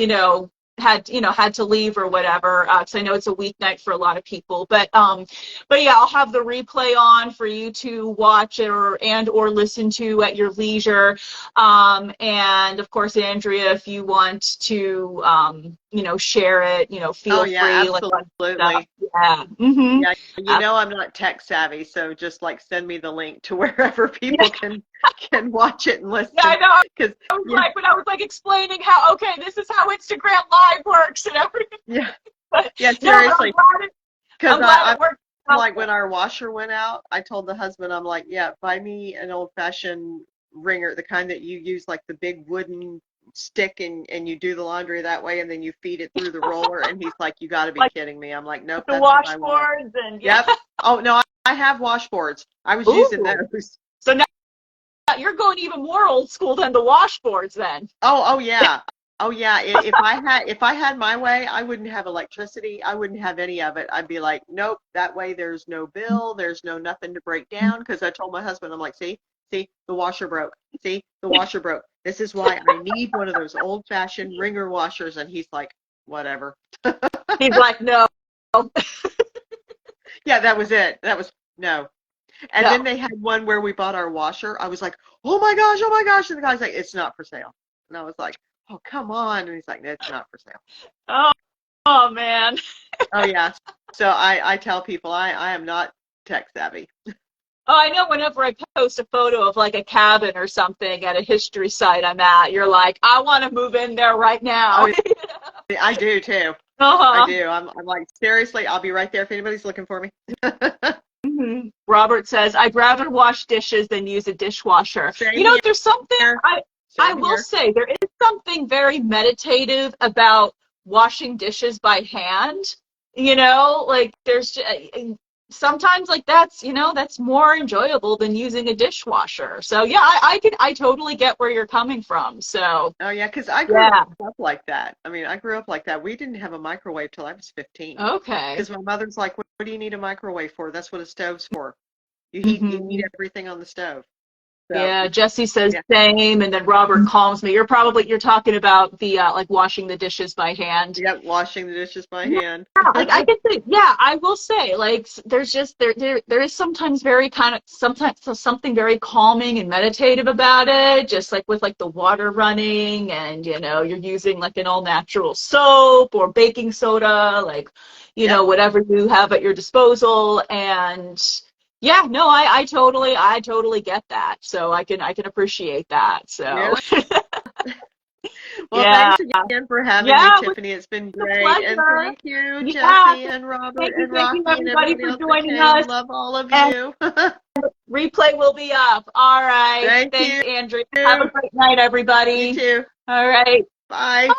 had to leave or whatever. 'Cause I know it's a weeknight for a lot of people. But yeah, I'll have the replay on for you to watch it or listen to at your leisure. And of course, Andrea, if you want to, share it, Oh feel yeah, free, like on stuff. absolutely. Yeah. Mm-hmm. Yeah, you know I'm not tech savvy, so just like send me the link to wherever people Yeah, can watch it and yeah, I listen. know. Because I was yeah, like, when I was like explaining how, okay, this is how Instagram Live works and everything. yeah, But yeah, no, but seriously. Because I'm glad it worked out. like when our washer went out, I told the husband, I'm like, yeah, buy me an old fashioned wringer, the kind that you use like the big wooden stick and you do the laundry that way and then you feed it through the roller. And he's like, you got to be Like kidding me. I'm like, nope, the that's what I want. washboards and yeah. Yep. Oh, no, I have washboards. I was using Ooh. those. So now you're going even more old school than the washboards then. Oh yeah. Oh yeah. If I had my way, I wouldn't have electricity. I wouldn't have any of it. I'd be like, nope, that way there's no bill, there's no nothing to break down. Because I told my husband, I'm like, see, the washer broke. See, the washer broke. This is why I need one of those old-fashioned ringer washers. And he's like, whatever. He's like, no, Yeah, that was it. That was no. And then no. they had one where we bought our washer. I was like, oh my gosh, oh my gosh. And the guy's like, it's not for sale. And I was like, oh, come on. And he's like, no, it's not for sale. Oh, oh man. Oh, yeah. So I tell people I am not tech savvy. Oh, I know whenever I post a photo of like a cabin or something at a history site I'm at, you're like, I want to move in there right now. Oh, yeah, I do too. I Uh-huh. do. I'm like, seriously, I'll be right there if anybody's looking for me. Mhm. Robert says, I'd rather wash dishes than use a dishwasher. Same There's something here. I Same will here. say, there is something very meditative about washing dishes by hand. Like sometimes like that's more enjoyable than using a dishwasher. So yeah, I totally get where you're coming from. So Oh, yeah, because I grew yeah. up like that. I mean, I grew up like that. We didn't have a microwave till I was 15. Okay. Because my mother's like, what do you need a microwave for? That's what a stove's for. You heat Hmm. everything on the stove. So, Yeah, Jesse says yeah. same, and then Robert calms me. You're talking about the like washing the dishes by hand. Yep, washing the dishes by Yeah, hand. like I can say, yeah, I will say, like there's just there is sometimes very kind of sometimes something very calming and meditative about it, just like with like the water running and you're using like an all natural soap or baking soda, like Yep. whatever you have at your disposal. And yeah, no, I totally get that. So I can appreciate that. Yeah. So Well, yeah, thanks again for having me, yeah, it Tiffany. It's been was a great. And pleasure. thank you, Yeah, Jesse and Robert thank and you Rocky and everybody everybody for else that joining came. us. Love all of And you. replay will be up. All right. Thank Thanks, you. Andrea. Have a great night, You everybody. too. All right. Bye.